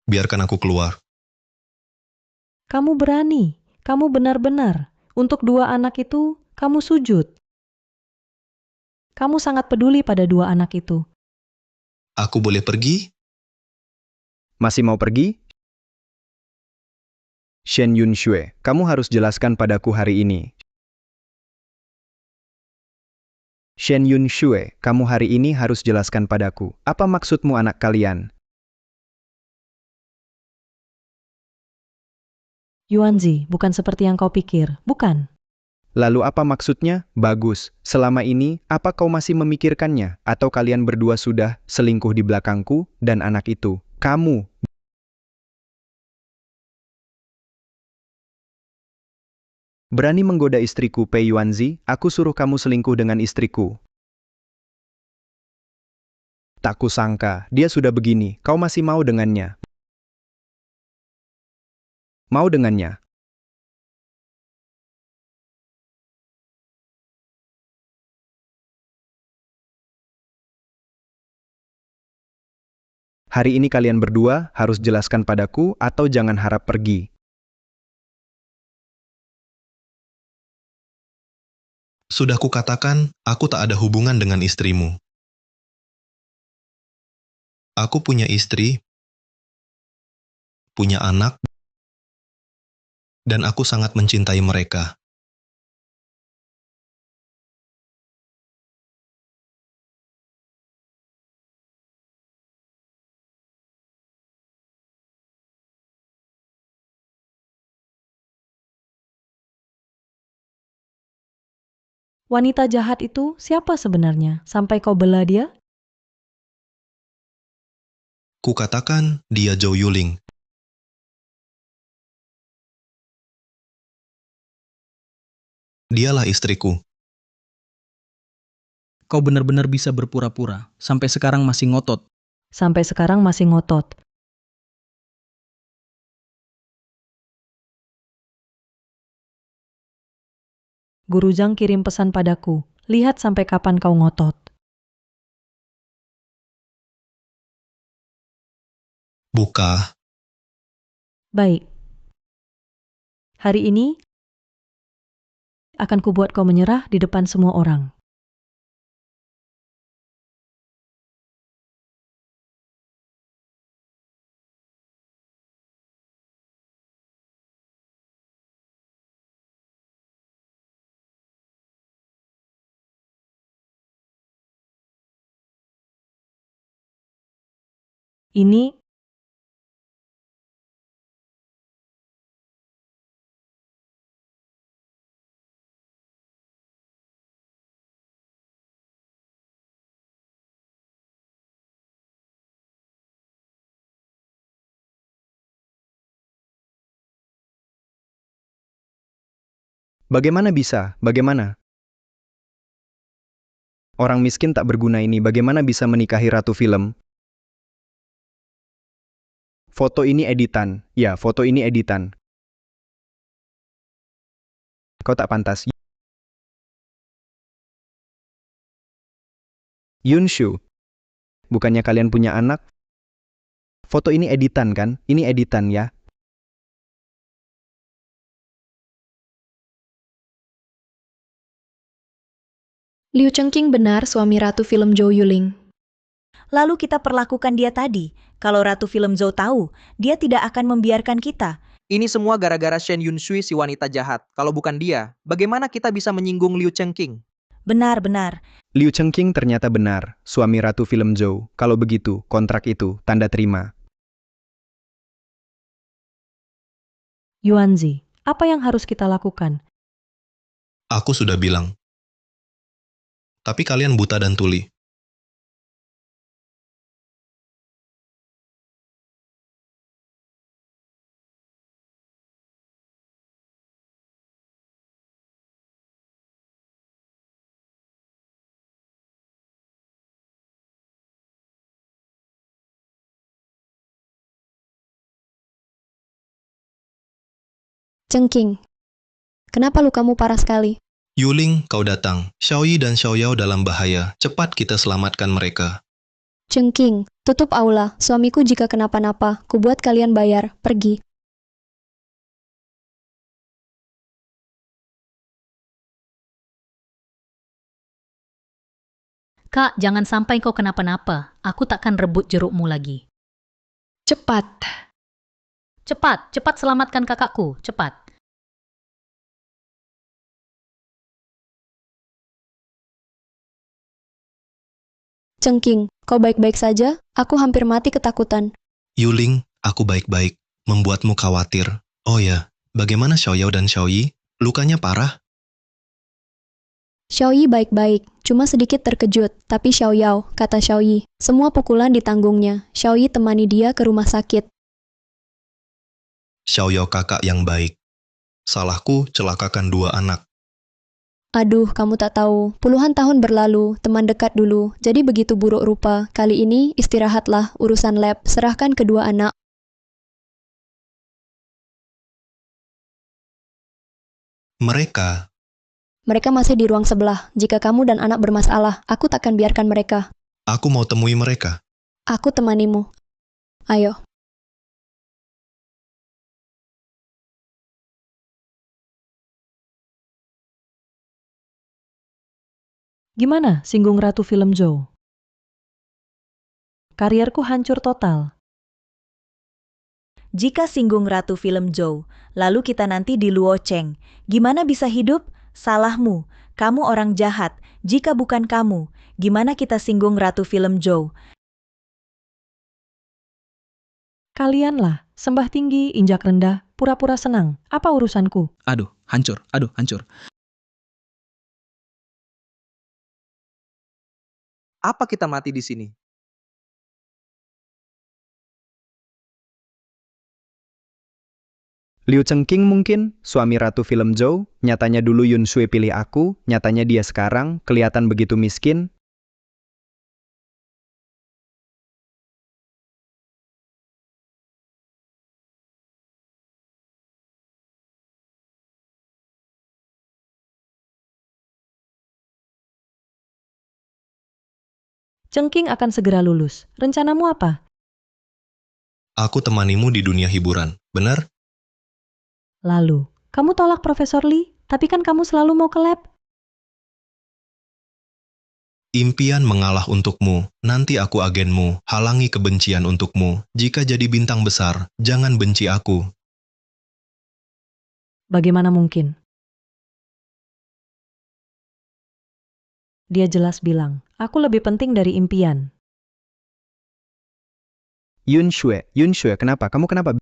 Biarkan aku keluar. Kamu berani. Kamu benar-benar. Untuk dua anak itu, kamu sujud. Kamu sangat peduli pada dua anak itu. Aku boleh pergi? Masih mau pergi? Shen Yunshue, kamu harus jelaskan padaku hari ini. Shen Yunshue, kamu hari ini harus jelaskan padaku. Apa maksudmu anak kalian? Yuanzi, bukan seperti yang kau pikir. Bukan. Lalu apa maksudnya? Bagus. Selama ini, apa kau masih memikirkannya? Atau kalian berdua sudah selingkuh di belakangku dan anak itu? Kamu. Berani menggoda istriku, Pei Yuanzi? Aku suruh kamu selingkuh dengan istriku. Tak kusangka, dia sudah begini. Kau masih mau dengannya? Mau dengannya? Hari ini kalian berdua harus jelaskan padaku atau jangan harap pergi. Sudah kukatakan, aku tak ada hubungan dengan istrimu. Aku punya istri, punya anak, dan aku sangat mencintai mereka. Wanita jahat itu siapa sebenarnya? Sampai kau bela dia? Kukatakan, dia Zhou Yuling. Dialah istriku. Kau benar-benar bisa berpura-pura. Sampai sekarang masih ngotot. Sampai sekarang masih ngotot. Guru Zhang kirim pesan padaku. Lihat sampai kapan kau ngotot. Buka. Baik. Hari ini akan kubuat kau menyerah di depan semua orang. Ini Bagaimana bisa? Bagaimana? Orang miskin tak berguna ini bagaimana bisa menikahi ratu film? Foto ini editan. Ya, foto ini editan. Kau tak pantas. Yunshu, bukannya kalian punya anak? Foto ini editan kan? Ini editan ya. Liu Chengqing benar suami ratu film Zhou Yuling. Lalu kita perlakukan dia tadi. Kalau Ratu Film Zhou tahu, dia tidak akan membiarkan kita. Ini semua gara-gara Shen Yunshui si wanita jahat. Kalau bukan dia, bagaimana kita bisa menyinggung Liu Chengqing? Benar-benar. Liu Chengqing ternyata benar, suami ratu film Zhou. Kalau begitu, kontrak itu, tanda terima. Yuanzi, apa yang harus kita lakukan? Aku sudah bilang. Tapi kalian buta dan tuli. Chengqing, kenapa lukamu parah sekali? Yuling, kau datang. Xiaoyi dan Xiaoyao dalam bahaya. Cepat kita selamatkan mereka. Chengqing, tutup aula. Suamiku jika kenapa-napa, kubuat kalian bayar. Pergi. Kak, jangan sampai kau kenapa-napa. Aku takkan rebut jerukmu lagi. Cepat. Cepat, cepat selamatkan kakakku. Cepat. Chengqing, kau baik-baik saja? Aku hampir mati ketakutan. Yuling, aku baik-baik. Membuatmu khawatir. Oh ya, bagaimana Xiaoyao dan Xiaoyi? Lukanya parah? Xiaoyi baik-baik, cuma sedikit terkejut, tapi Xiaoyao, kata Xiaoyi. Semua pukulan ditanggungnya. Xiaoyi temani dia ke rumah sakit. Xiaoyao kakak yang baik. Salahku celakakan 2 anak. Aduh, kamu tak tahu. Puluhan tahun berlalu, teman dekat dulu. Jadi begitu buruk rupa. Kali ini, istirahatlah. Urusan lab, serahkan kedua anak. Mereka, Mereka masih di ruang sebelah. Jika kamu dan anak bermasalah, aku takkan biarkan mereka. aku mau temui mereka. Aku temanimu. Ayo. Gimana singgung Ratu Film Zhou? Karierku hancur total. Jika singgung Ratu Film Zhou, lalu kita nanti di Luocheng. Gimana bisa hidup? Salahmu. Kamu orang jahat. Jika bukan kamu, gimana kita singgung Ratu Film Zhou? Kalianlah, sembah tinggi, injak rendah, pura-pura senang. Apa urusanku? Aduh, hancur, aduh, hancur. Apa kita mati di sini? Liu Chengqing mungkin, suami ratu film Zhou, nyatanya dulu Yun Shui pilih aku, nyatanya dia sekarang, kelihatan begitu miskin. Chengqing akan segera lulus. Rencanamu apa? Aku temanimu di dunia hiburan. Benar? Lalu, kamu tolak Profesor Lee, tapi kan kamu selalu mau ke lab. Impian mengalah untukmu. Nanti aku agenmu. Halangi kebencian untukmu. Jika jadi bintang besar, jangan benci aku. Bagaimana mungkin? Dia jelas bilang, aku lebih penting dari impian. Yun Shui, kenapa? Kamu kenapa?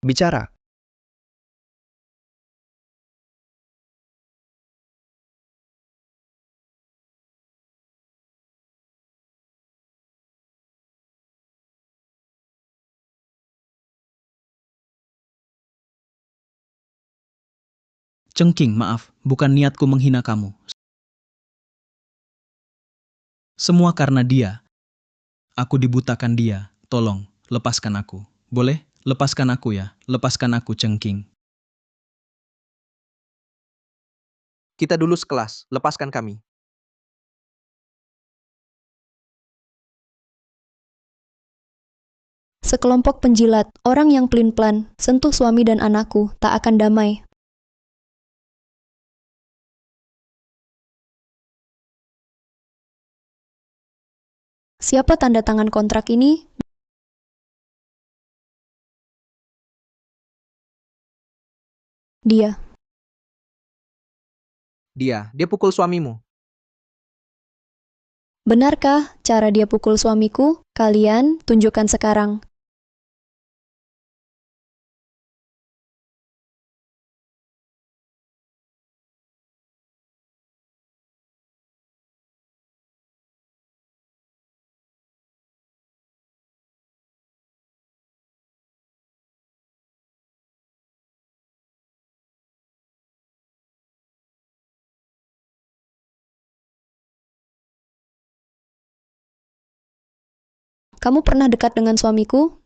Bicara. Cengking, maaf, bukan niatku menghina kamu. Semua karena dia. Aku dibutakan dia. Tolong, lepaskan aku. Boleh? Lepaskan aku ya. Lepaskan aku, Cengking. Kita dulu sekelas, lepaskan kami. Sekelompok penjilat, orang yang pelin-pelan, sentuh suami dan anakku, tak akan damai. Siapa tanda tangan kontrak ini? Dia. Dia pukul suamimu. Benarkah cara dia pukul suamiku? Kalian tunjukkan sekarang. Kamu pernah dekat dengan suamiku?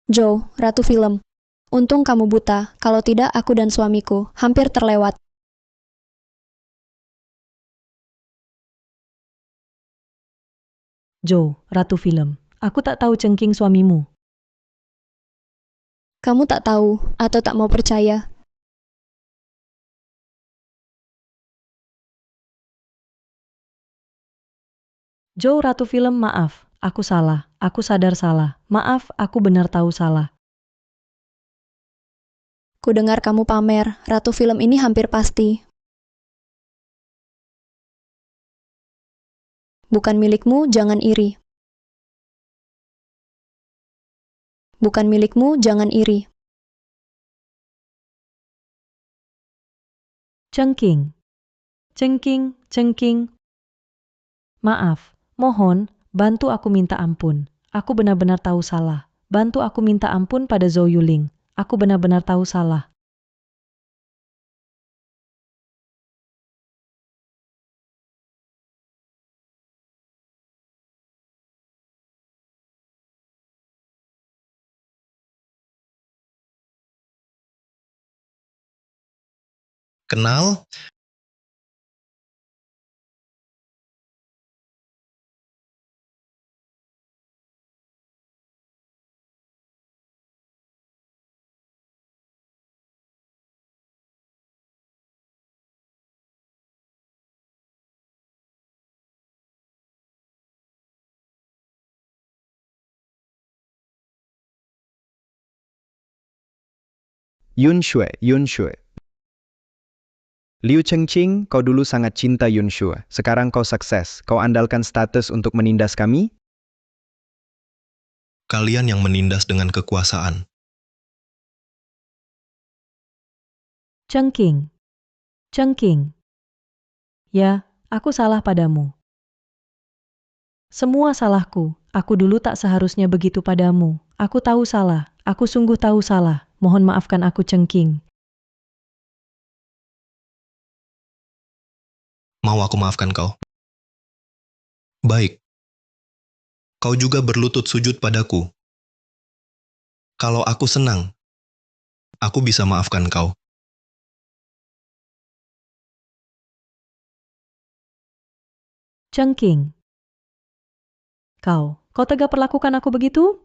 Joe, Ratu Film. Untung kamu buta, kalau tidak aku dan suamiku hampir terlewat. Joe, Ratu Film. Aku tak tahu Cengking suamimu. Kamu tak tahu atau tak mau percaya. Joe, Ratu Film, maaf. Aku salah. Aku sadar salah. Maaf, aku benar tahu salah. Ku dengar kamu pamer, Ratu Film ini hampir pasti. Bukan milikmu, jangan iri. Bukan milikmu, jangan iri. Cengking. Cengking, Cengking. Maaf, mohon, bantu aku minta ampun. Aku benar-benar tahu salah. Bantu aku minta ampun pada Zhou Yuling. Aku benar-benar tahu salah. Kenal? Yun Shue, Yun Shue. Liu Chengqing, kau dulu sangat cinta Yun Shue. Sekarang kau sukses. Kau andalkan status untuk menindas kami? Kalian yang menindas dengan kekuasaan. Cengking. Cengking. Ya, aku salah padamu. Semua salahku. Aku dulu tak seharusnya begitu padamu. Aku tahu salah. Aku sungguh tahu salah. Mohon maafkan aku, Cengking. Mau aku maafkan kau? Baik. Kau juga berlutut sujud padaku. Kalau aku senang, aku bisa maafkan kau. Cengking. Kau tega perlakukan aku begitu?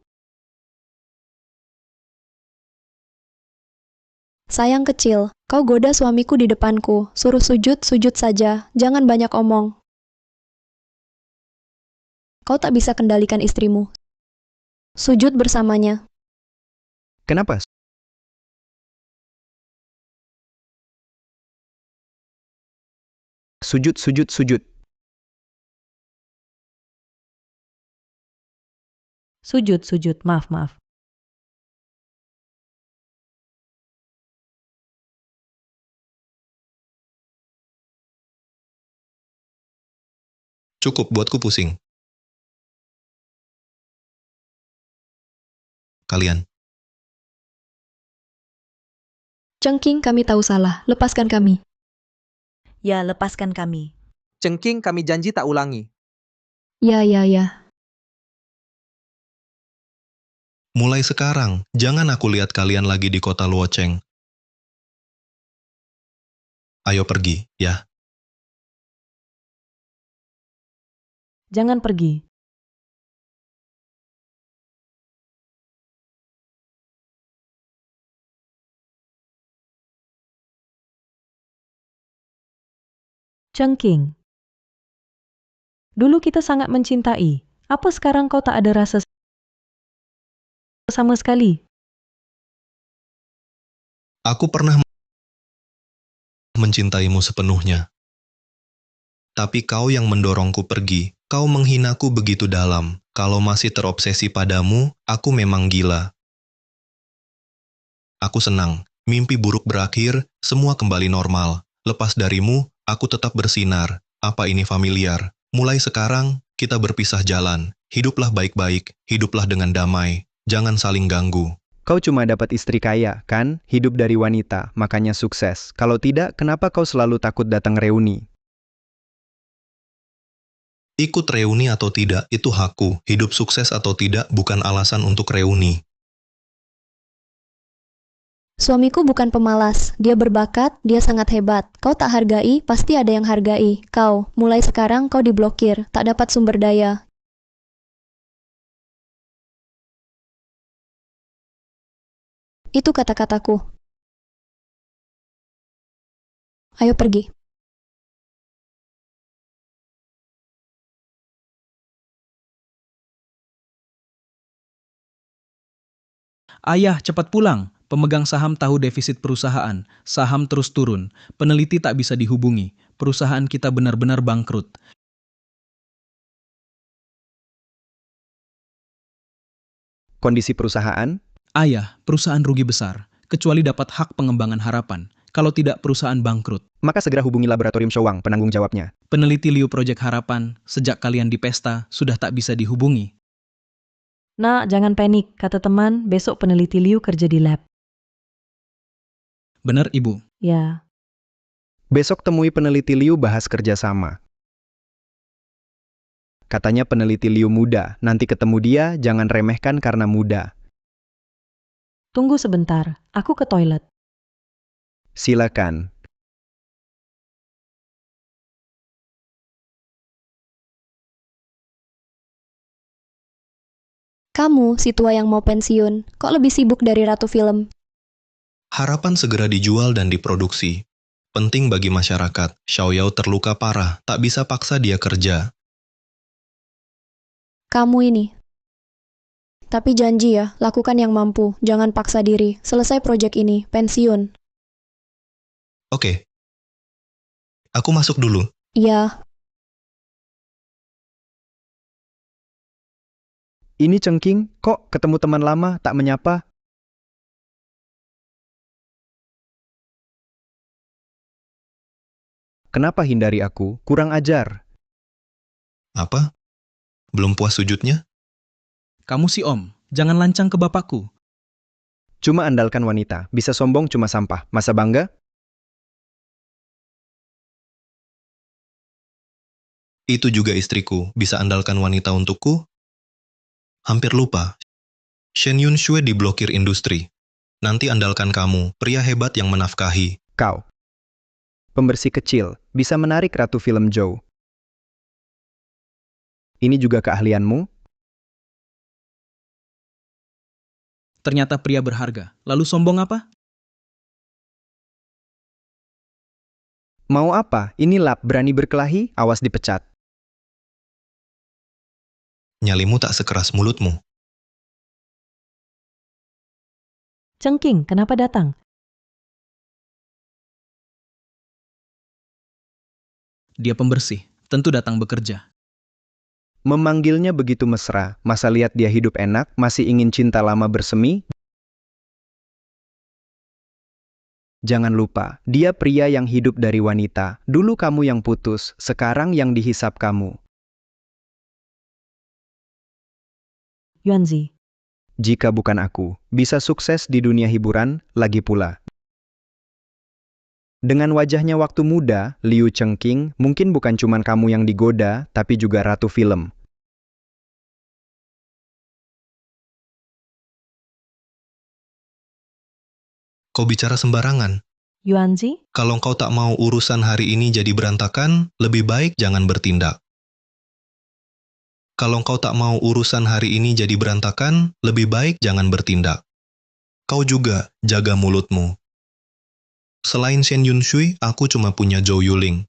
Sayang kecil, kau goda suamiku di depanku. Suruh sujud, sujud saja. Jangan banyak omong. Kau tak bisa kendalikan istrimu. Sujud bersamanya. Kenapa? Sujud, sujud, sujud. Sujud, sujud. Maaf, maaf. Cukup buatku pusing. Kalian. Cengking, kami tahu salah. Lepaskan kami. Ya, lepaskan kami. Cengking, kami janji tak ulangi. Ya, ya, ya. Mulai sekarang, jangan aku lihat kalian lagi di kota Luocheng. Ayo pergi, ya. Jangan pergi. Cengking. Dulu kita sangat mencintai. Apa sekarang kau tak ada rasa sama sekali? Aku pernah mencintaimu sepenuhnya. Tapi kau yang mendorongku pergi. Kau menghinaku begitu dalam. Kalau masih terobsesi padamu, aku memang gila. Aku senang. Mimpi buruk berakhir, semua kembali normal. Lepas darimu, aku tetap bersinar. Apa ini familiar? Mulai sekarang, kita berpisah jalan. Hiduplah baik-baik, hiduplah dengan damai. Jangan saling ganggu. Kau cuma dapat istri kaya, kan? Hidup dari wanita, makanya sukses. Kalau tidak, kenapa kau selalu takut datang reuni? Ikut reuni atau tidak, itu hakku. Hidup sukses atau tidak, bukan alasan untuk reuni. Suamiku bukan pemalas. Dia berbakat, dia sangat hebat. Kau tak hargai, pasti ada yang hargai. Kau, mulai sekarang kau diblokir, tak dapat sumber daya. Itu kata-kataku. Ayo pergi. Ayah, cepat pulang. Pemegang saham tahu defisit perusahaan. Saham terus turun. Peneliti tak bisa dihubungi. Perusahaan kita benar-benar bangkrut. Kondisi perusahaan? Ayah, perusahaan rugi besar. Kecuali dapat hak pengembangan harapan. Kalau tidak, perusahaan bangkrut. Maka segera hubungi Laboratorium Showang, penanggung jawabnya. Peneliti Liu Project Harapan, sejak kalian di pesta, sudah tak bisa dihubungi. Nak, jangan panik. Kata teman, besok peneliti Liu kerja di lab. Benar, Ibu. Ya. Besok temui peneliti Liu bahas kerjasama. Katanya peneliti Liu muda, nanti ketemu dia, jangan remehkan karena muda. Tunggu sebentar. Aku ke toilet. Silakan. Kamu, si tua yang mau pensiun, kok lebih sibuk dari Ratu Film? Harapan segera dijual dan diproduksi. Penting bagi masyarakat. Xiaoyao terluka parah, tak bisa paksa dia kerja. Kamu ini. Tapi janji ya, lakukan yang mampu, jangan paksa diri. Selesai proyek ini, pensiun. Oke. Aku masuk dulu. Iya. Ini Cengking, kok ketemu teman lama tak menyapa? Kenapa hindari aku? Kurang ajar. Apa? Belum puas sujudnya? Kamu si Om, jangan lancang ke bapakku. Cuma andalkan wanita, bisa sombong cuma sampah. Masa bangga? Itu juga istriku, bisa andalkan wanita untukku? Hampir lupa. Shen Yunxue diblokir industri. Nanti andalkan kamu, pria hebat yang menafkahi. Kau. Pembersih kecil, bisa menarik Ratu Film Zhou. Ini juga keahlianmu? Ternyata pria berharga. Lalu sombong apa? Mau apa? Ini lap, berani berkelahi, awas dipecat. Nyalimu tak sekeras mulutmu. Cengking, kenapa datang? Dia pembersih, tentu datang bekerja. Memanggilnya begitu mesra, masa lihat dia hidup enak, masih ingin cinta lama bersemi? Jangan lupa, dia pria yang hidup dari wanita. Dulu kamu yang putus, sekarang yang dihisap kamu. Yuanzi. Jika bukan aku, bisa sukses di dunia hiburan, lagi pula. Dengan wajahnya waktu muda, Liu Chengqing, mungkin bukan cuma kamu yang digoda, tapi juga ratu film. Kau bicara sembarangan. Yuanzi, Kalau kau tak mau urusan hari ini jadi berantakan, lebih baik jangan bertindak. Kalau kau tak mau urusan hari ini jadi berantakan, lebih baik jangan bertindak. Kau juga jaga mulutmu. Selain Shen Yunshui, aku cuma punya Zhou Yuling.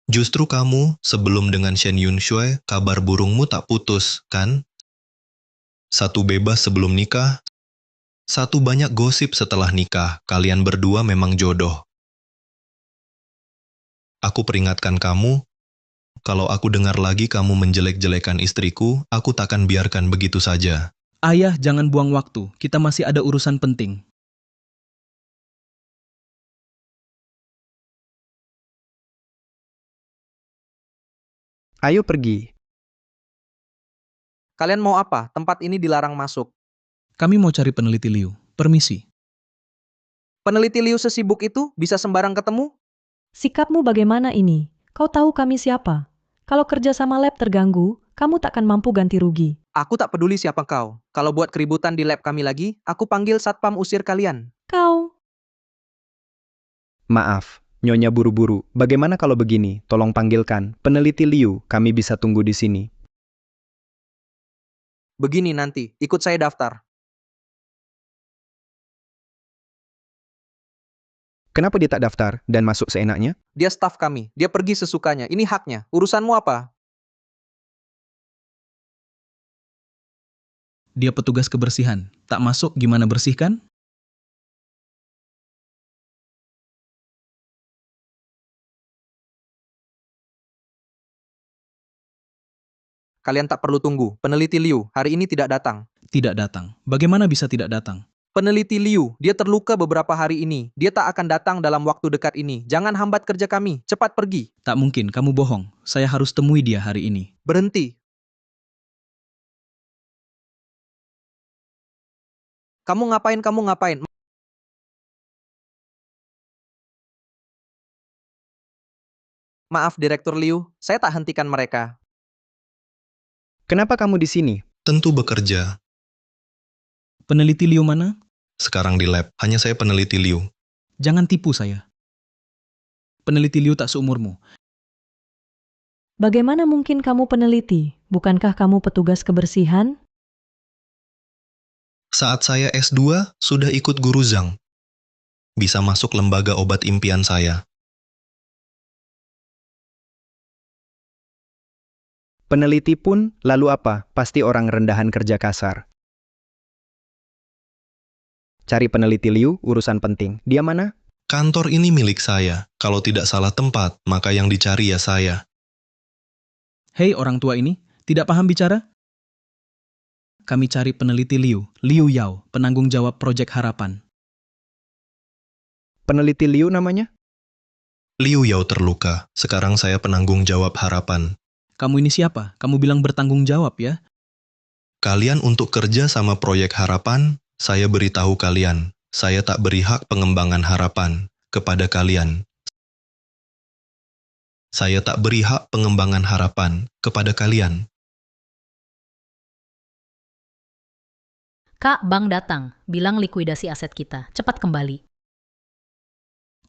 Justru kamu, sebelum dengan Shen Yunshui, kabar burungmu tak putus, kan? Satu bebas sebelum nikah, satu banyak gosip setelah nikah. Kalian berdua memang jodoh. Aku peringatkan kamu, kalau aku dengar lagi kamu menjelek-jelekan istriku, aku takkan biarkan begitu saja. Ayah, jangan buang waktu. Kita masih ada urusan penting. Ayo pergi. Kalian mau apa? Tempat ini dilarang masuk. Kami mau cari peneliti Liu. Permisi. Peneliti Liu sesibuk itu bisa sembarang ketemu? sikapmu bagaimana ini? Kau tahu kami siapa? Kalau kerja sama lab terganggu, kamu takkan mampu ganti rugi. Aku tak peduli siapa kau. Kalau buat keributan di lab kami lagi, aku panggil satpam usir kalian. Kau, Maaf, Nyonya buru-buru. Bagaimana kalau begini? Tolong panggilkan peneliti Liu, kami bisa tunggu di sini. Begini nanti, ikut saya daftar. Kenapa dia tak daftar dan masuk seenaknya? Dia staf kami, dia pergi sesukanya. Ini haknya. Urusanmu apa? Dia petugas kebersihan. Tak masuk gimana bersihkan? Kalian tak perlu tunggu. Peneliti Liu, hari ini tidak datang. Tidak datang. Bagaimana bisa tidak datang? Peneliti Liu, dia terluka beberapa hari ini. Dia tak akan datang dalam waktu dekat ini. Jangan hambat kerja kami. Cepat pergi. Tak mungkin, kamu bohong. Saya harus temui dia hari ini. Berhenti. Kamu ngapain? Maaf, Direktur Liu. Saya tak hentikan mereka. Kenapa kamu di sini? Tentu bekerja. Peneliti Liu mana? Sekarang di lab, hanya saya peneliti Liu. Jangan tipu saya. Peneliti Liu tak seumurmu. bagaimana mungkin kamu peneliti? Bukankah kamu petugas kebersihan? Saat saya S2, sudah ikut guru Zhang. Bisa masuk lembaga obat impian saya. Peneliti pun, lalu apa? Pasti orang rendahan kerja kasar. Cari peneliti Liu, urusan penting. Dia mana? Kantor ini milik saya. Kalau tidak salah tempat, maka yang dicari ya saya. Hei orang tua ini, tidak paham bicara? Kami cari peneliti Liu, Liu Yao, penanggung jawab proyek harapan. Peneliti Liu namanya? Liu Yao terluka. Sekarang saya penanggung jawab harapan. Kamu ini siapa? Kamu bilang bertanggung jawab ya? Kalian untuk kerja sama proyek harapan, saya beritahu kalian, saya tak beri hak pengembangan harapan kepada kalian. Saya tak beri hak pengembangan harapan kepada kalian. Kak, bank datang. Bilang likuidasi aset kita. Cepat kembali.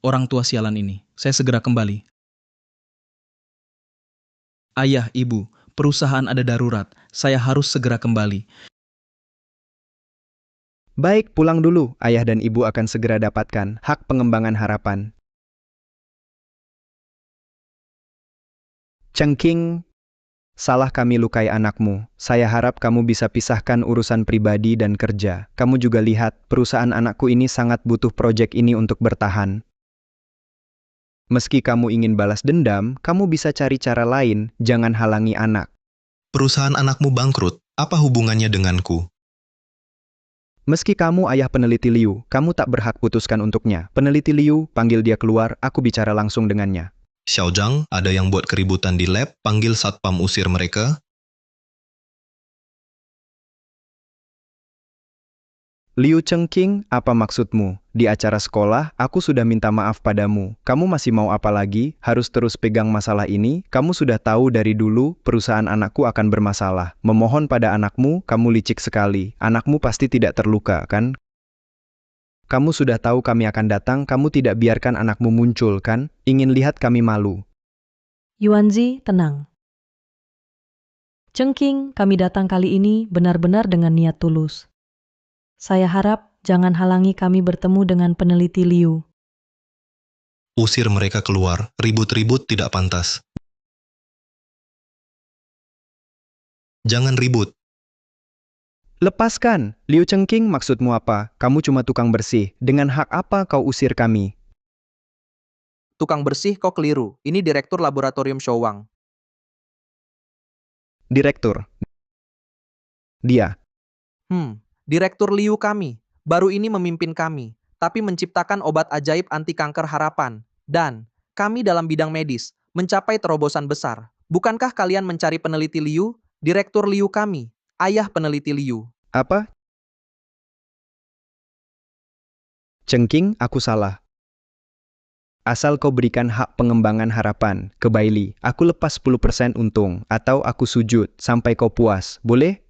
Orang tua sialan ini, saya segera kembali. Ayah, ibu, perusahaan ada darurat. Saya harus segera kembali. Baik, pulang dulu. Ayah dan ibu akan segera dapatkan hak pengembangan harapan. Chengqing, salah kami lukai anakmu. Saya harap kamu bisa pisahkan urusan pribadi dan kerja. Kamu juga lihat, perusahaan anakku ini sangat butuh proyek ini untuk bertahan. Meski kamu ingin balas dendam, kamu bisa cari cara lain, jangan halangi anak. Perusahaan anakmu bangkrut, apa hubungannya denganku? Meski kamu ayah peneliti Liu, kamu tak berhak putuskan untuknya. Peneliti Liu, panggil dia keluar, aku bicara langsung dengannya. Xiao Zhang, ada yang buat keributan di lab, panggil satpam usir mereka. Liu Chengqing, apa maksudmu? Di acara sekolah, aku sudah minta maaf padamu. Kamu masih mau apa lagi? Harus terus pegang masalah ini? Kamu sudah tahu dari dulu, perusahaan anakku akan bermasalah. Memohon pada anakmu, kamu licik sekali. Anakmu pasti tidak terluka, kan? Kamu sudah tahu kami akan datang, kamu tidak biarkan anakmu muncul, kan? Ingin lihat kami malu. Yuanzi, tenang. Chengqing, kami datang kali ini benar-benar dengan niat tulus. Saya harap jangan halangi kami bertemu dengan peneliti Liu. Usir mereka keluar, ribut-ribut tidak pantas. Jangan ribut. Lepaskan! Liu Chengqing, maksudmu apa? Kamu cuma tukang bersih. Dengan hak apa kau usir kami? Tukang bersih kok keliru. Ini direktur laboratorium Showang. Direktur. Dia. Direktur Liu kami. Baru ini memimpin kami. Tapi menciptakan obat ajaib anti kanker harapan. Dan kami dalam bidang medis. Mencapai terobosan besar. Bukankah kalian mencari peneliti Liu? Direktur Liu kami. Ayah peneliti Liu. Apa? Chengqing, aku salah. Asal kau berikan hak pengembangan harapan ke Bailey, aku lepas 10% untung, atau aku sujud sampai kau puas, boleh?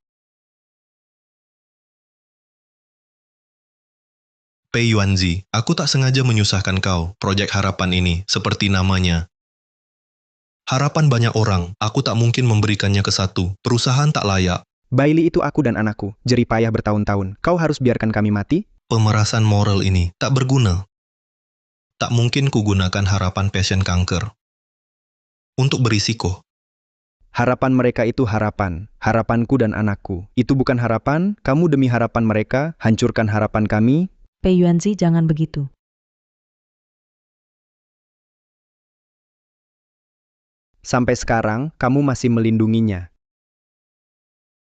Pei Yuanzi, aku tak sengaja menyusahkan kau, proyek harapan ini, seperti namanya. Harapan banyak orang, aku tak mungkin memberikannya ke satu, perusahaan tak layak. Bailey itu aku dan anakku, jeripayah bertahun-tahun, kau harus biarkan kami mati? Pemerasan moral ini tak berguna. Tak mungkin kugunakan harapan pasien kanker. Untuk berisiko. Harapan mereka itu harapan, harapanku dan anakku. Itu bukan harapan, kamu demi harapan mereka, hancurkan harapan kami. Pei Yuanzi, jangan begitu. Sampai sekarang, kamu masih melindunginya.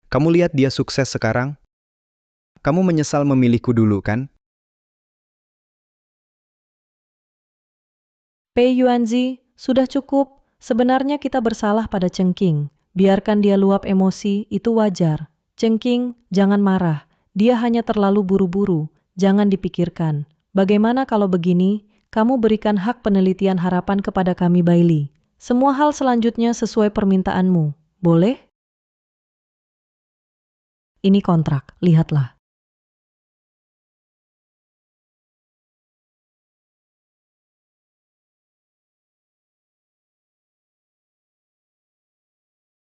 Kamu lihat dia sukses sekarang? Kamu menyesal memilihku dulu, kan? Pei Yuanzi, sudah cukup. Sebenarnya kita bersalah pada Chengqing. Biarkan dia luap emosi, itu wajar. Chengqing, jangan marah. Dia hanya terlalu buru-buru. Jangan dipikirkan. Bagaimana kalau begini, kamu berikan hak penelitian harapan kepada kami Bailey. Semua hal selanjutnya sesuai permintaanmu. Boleh? Ini kontrak, lihatlah.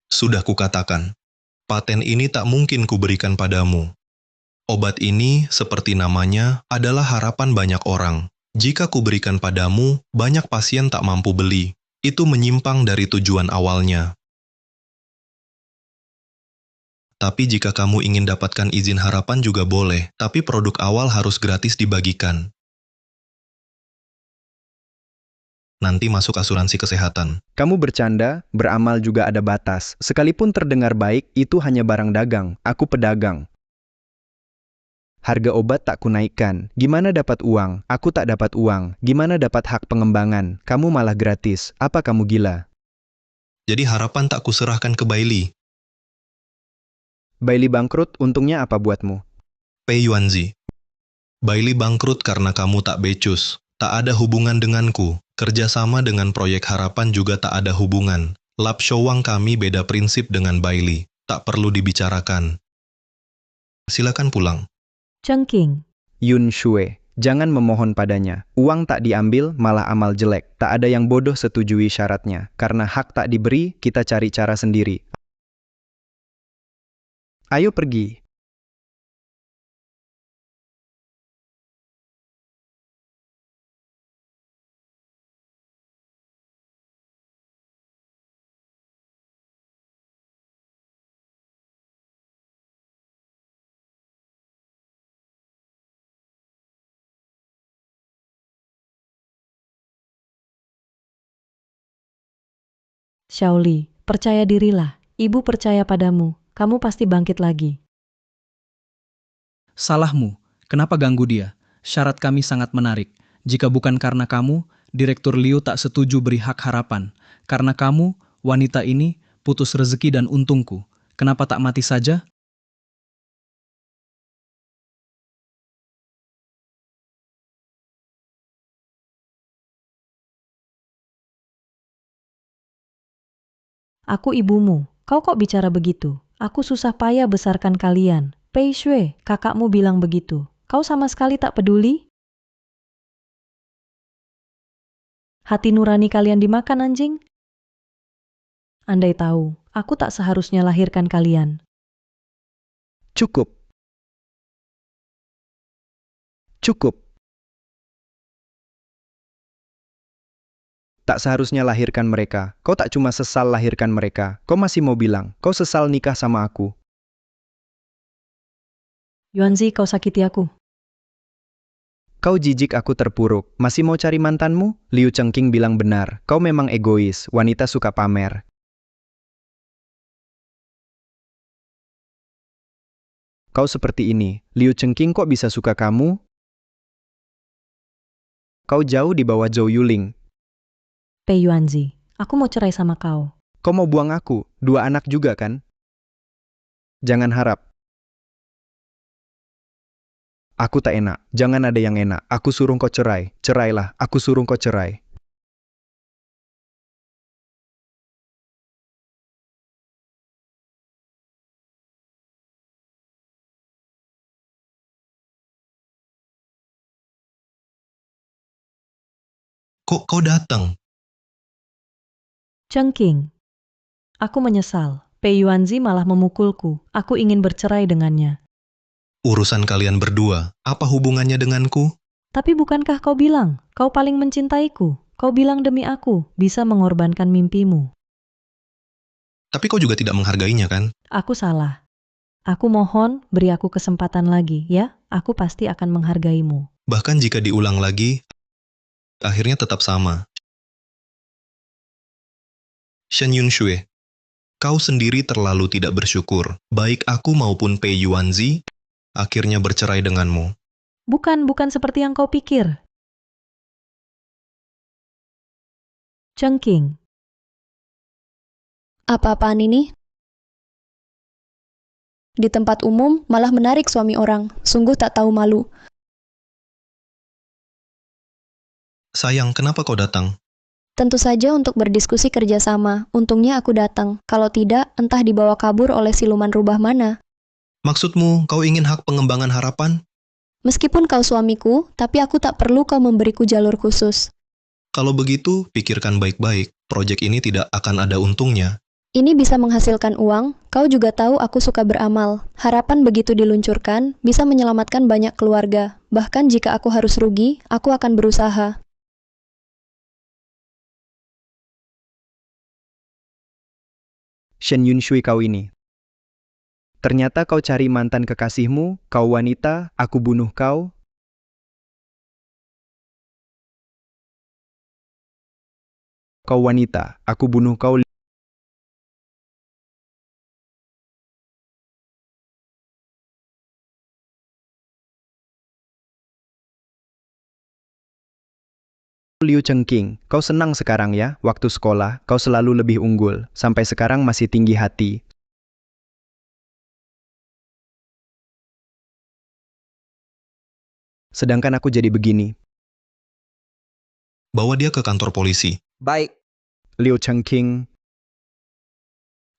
Sudah kukatakan, paten ini tak mungkin kuberikan padamu. Obat ini, seperti namanya, adalah harapan banyak orang. Jika kuberikan padamu, banyak pasien tak mampu beli. Itu menyimpang dari tujuan awalnya. Tapi jika kamu ingin dapatkan izin harapan juga boleh, tapi produk awal harus gratis dibagikan. Nanti masuk asuransi kesehatan. Kamu bercanda, beramal juga ada batas. Sekalipun terdengar baik, itu hanya barang dagang. Aku pedagang. Harga obat tak kunaikkan. Gimana dapat uang? Aku tak dapat uang. Gimana dapat hak pengembangan? Kamu malah gratis. Apa kamu gila? Jadi harapan tak kuserahkan ke Bailey. Bailey bangkrut, untungnya apa buatmu? Pei Yuanzi. Bailey bangkrut karena kamu tak becus. Tak ada hubungan denganku. Kerjasama dengan proyek harapan juga tak ada hubungan. Lab Showang kami beda prinsip dengan Bailey. Tak perlu dibicarakan. Silakan pulang. Chengqing, Yun Shue, jangan memohon padanya. Uang tak diambil, malah amal jelek. Tak ada yang bodoh setujui syaratnya. Karena hak tak diberi, kita cari cara sendiri. Ayo pergi. Shaoli, percaya dirilah. Ibu percaya padamu. Kamu pasti bangkit lagi. Salahmu. Kenapa ganggu dia? Syarat kami sangat menarik. Jika bukan karena kamu, Direktur Liu tak setuju beri hak harapan. Karena kamu, wanita ini, putus rezeki dan untungku. Kenapa tak mati saja? Aku ibumu. Kau kok bicara begitu? Aku susah payah besarkan kalian. Pei Shui, kakakmu bilang begitu. Kau sama sekali tak peduli? Hati nurani kalian dimakan anjing? Andai tahu, aku tak seharusnya lahirkan kalian. Cukup. Cukup. Tak seharusnya lahirkan mereka. Kau tak cuma sesal lahirkan mereka. Kau masih mau bilang, kau sesal nikah sama aku. Yuanzi, kau sakiti aku. Kau jijik aku terpuruk. Masih mau cari mantanmu? Liu Chengqing bilang benar. Kau memang egois. Wanita suka pamer. Kau seperti ini. Liu Chengqing kok bisa suka kamu? Kau jauh di bawah Zhou Yuling. Pei Yuanzi, aku mau cerai sama kau. Kau mau buang aku? 2 anak juga kan? Jangan harap. Aku tak enak. Jangan ada yang enak. Aku suruh kau cerai. Cerailah. Aku suruh kau cerai. Kok kau datang? Chengqing, aku menyesal. Pei Yuanzi malah memukulku. Aku ingin bercerai dengannya. Urusan kalian berdua, apa hubungannya denganku? Tapi bukankah kau bilang, kau paling mencintaiku? Kau bilang demi aku, bisa mengorbankan mimpimu. Tapi kau juga tidak menghargainya kan? Aku salah. Aku mohon, beri aku kesempatan lagi, ya? Aku pasti akan menghargaimu. Bahkan jika diulang lagi, akhirnya tetap sama. Shen Yunshui, kau sendiri terlalu tidak bersyukur. Baik aku maupun Pei Yuanzi akhirnya bercerai denganmu. Bukan seperti yang kau pikir. Chengqing, Apa-apaan ini? Di tempat umum malah menarik suami orang. Sungguh tak tahu malu. Sayang, kenapa kau datang? Tentu saja untuk berdiskusi kerjasama. Untungnya aku datang. Kalau tidak, entah dibawa kabur oleh siluman rubah mana. Maksudmu, kau ingin hak pengembangan harapan? Meskipun kau suamiku, tapi aku tak perlu kau memberiku jalur khusus. Kalau begitu, pikirkan baik-baik. Proyek ini tidak akan ada untungnya. Ini bisa menghasilkan uang, kau juga tahu aku suka beramal. Harapan begitu diluncurkan, bisa menyelamatkan banyak keluarga. Bahkan jika aku harus rugi, aku akan berusaha. Shen Yunshui kau ini. Ternyata kau cari mantan kekasihmu, kau wanita, aku bunuh kau. Kau wanita, aku bunuh kau. Liu Chengqing, kau senang sekarang ya? Waktu sekolah, kau selalu lebih unggul. Sampai sekarang masih tinggi hati. Sedangkan aku jadi begini. Bawa dia ke kantor polisi. Baik, Liu Chengqing,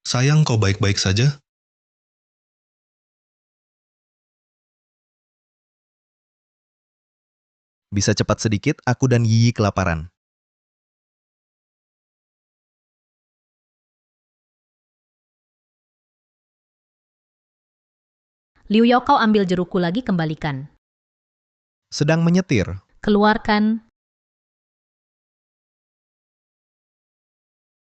Sayang, kau baik-baik saja? Bisa cepat sedikit, aku dan Yi kelaparan. Liu Yao, kau ambil jerukku lagi, kembalikan. Sedang menyetir. Keluarkan.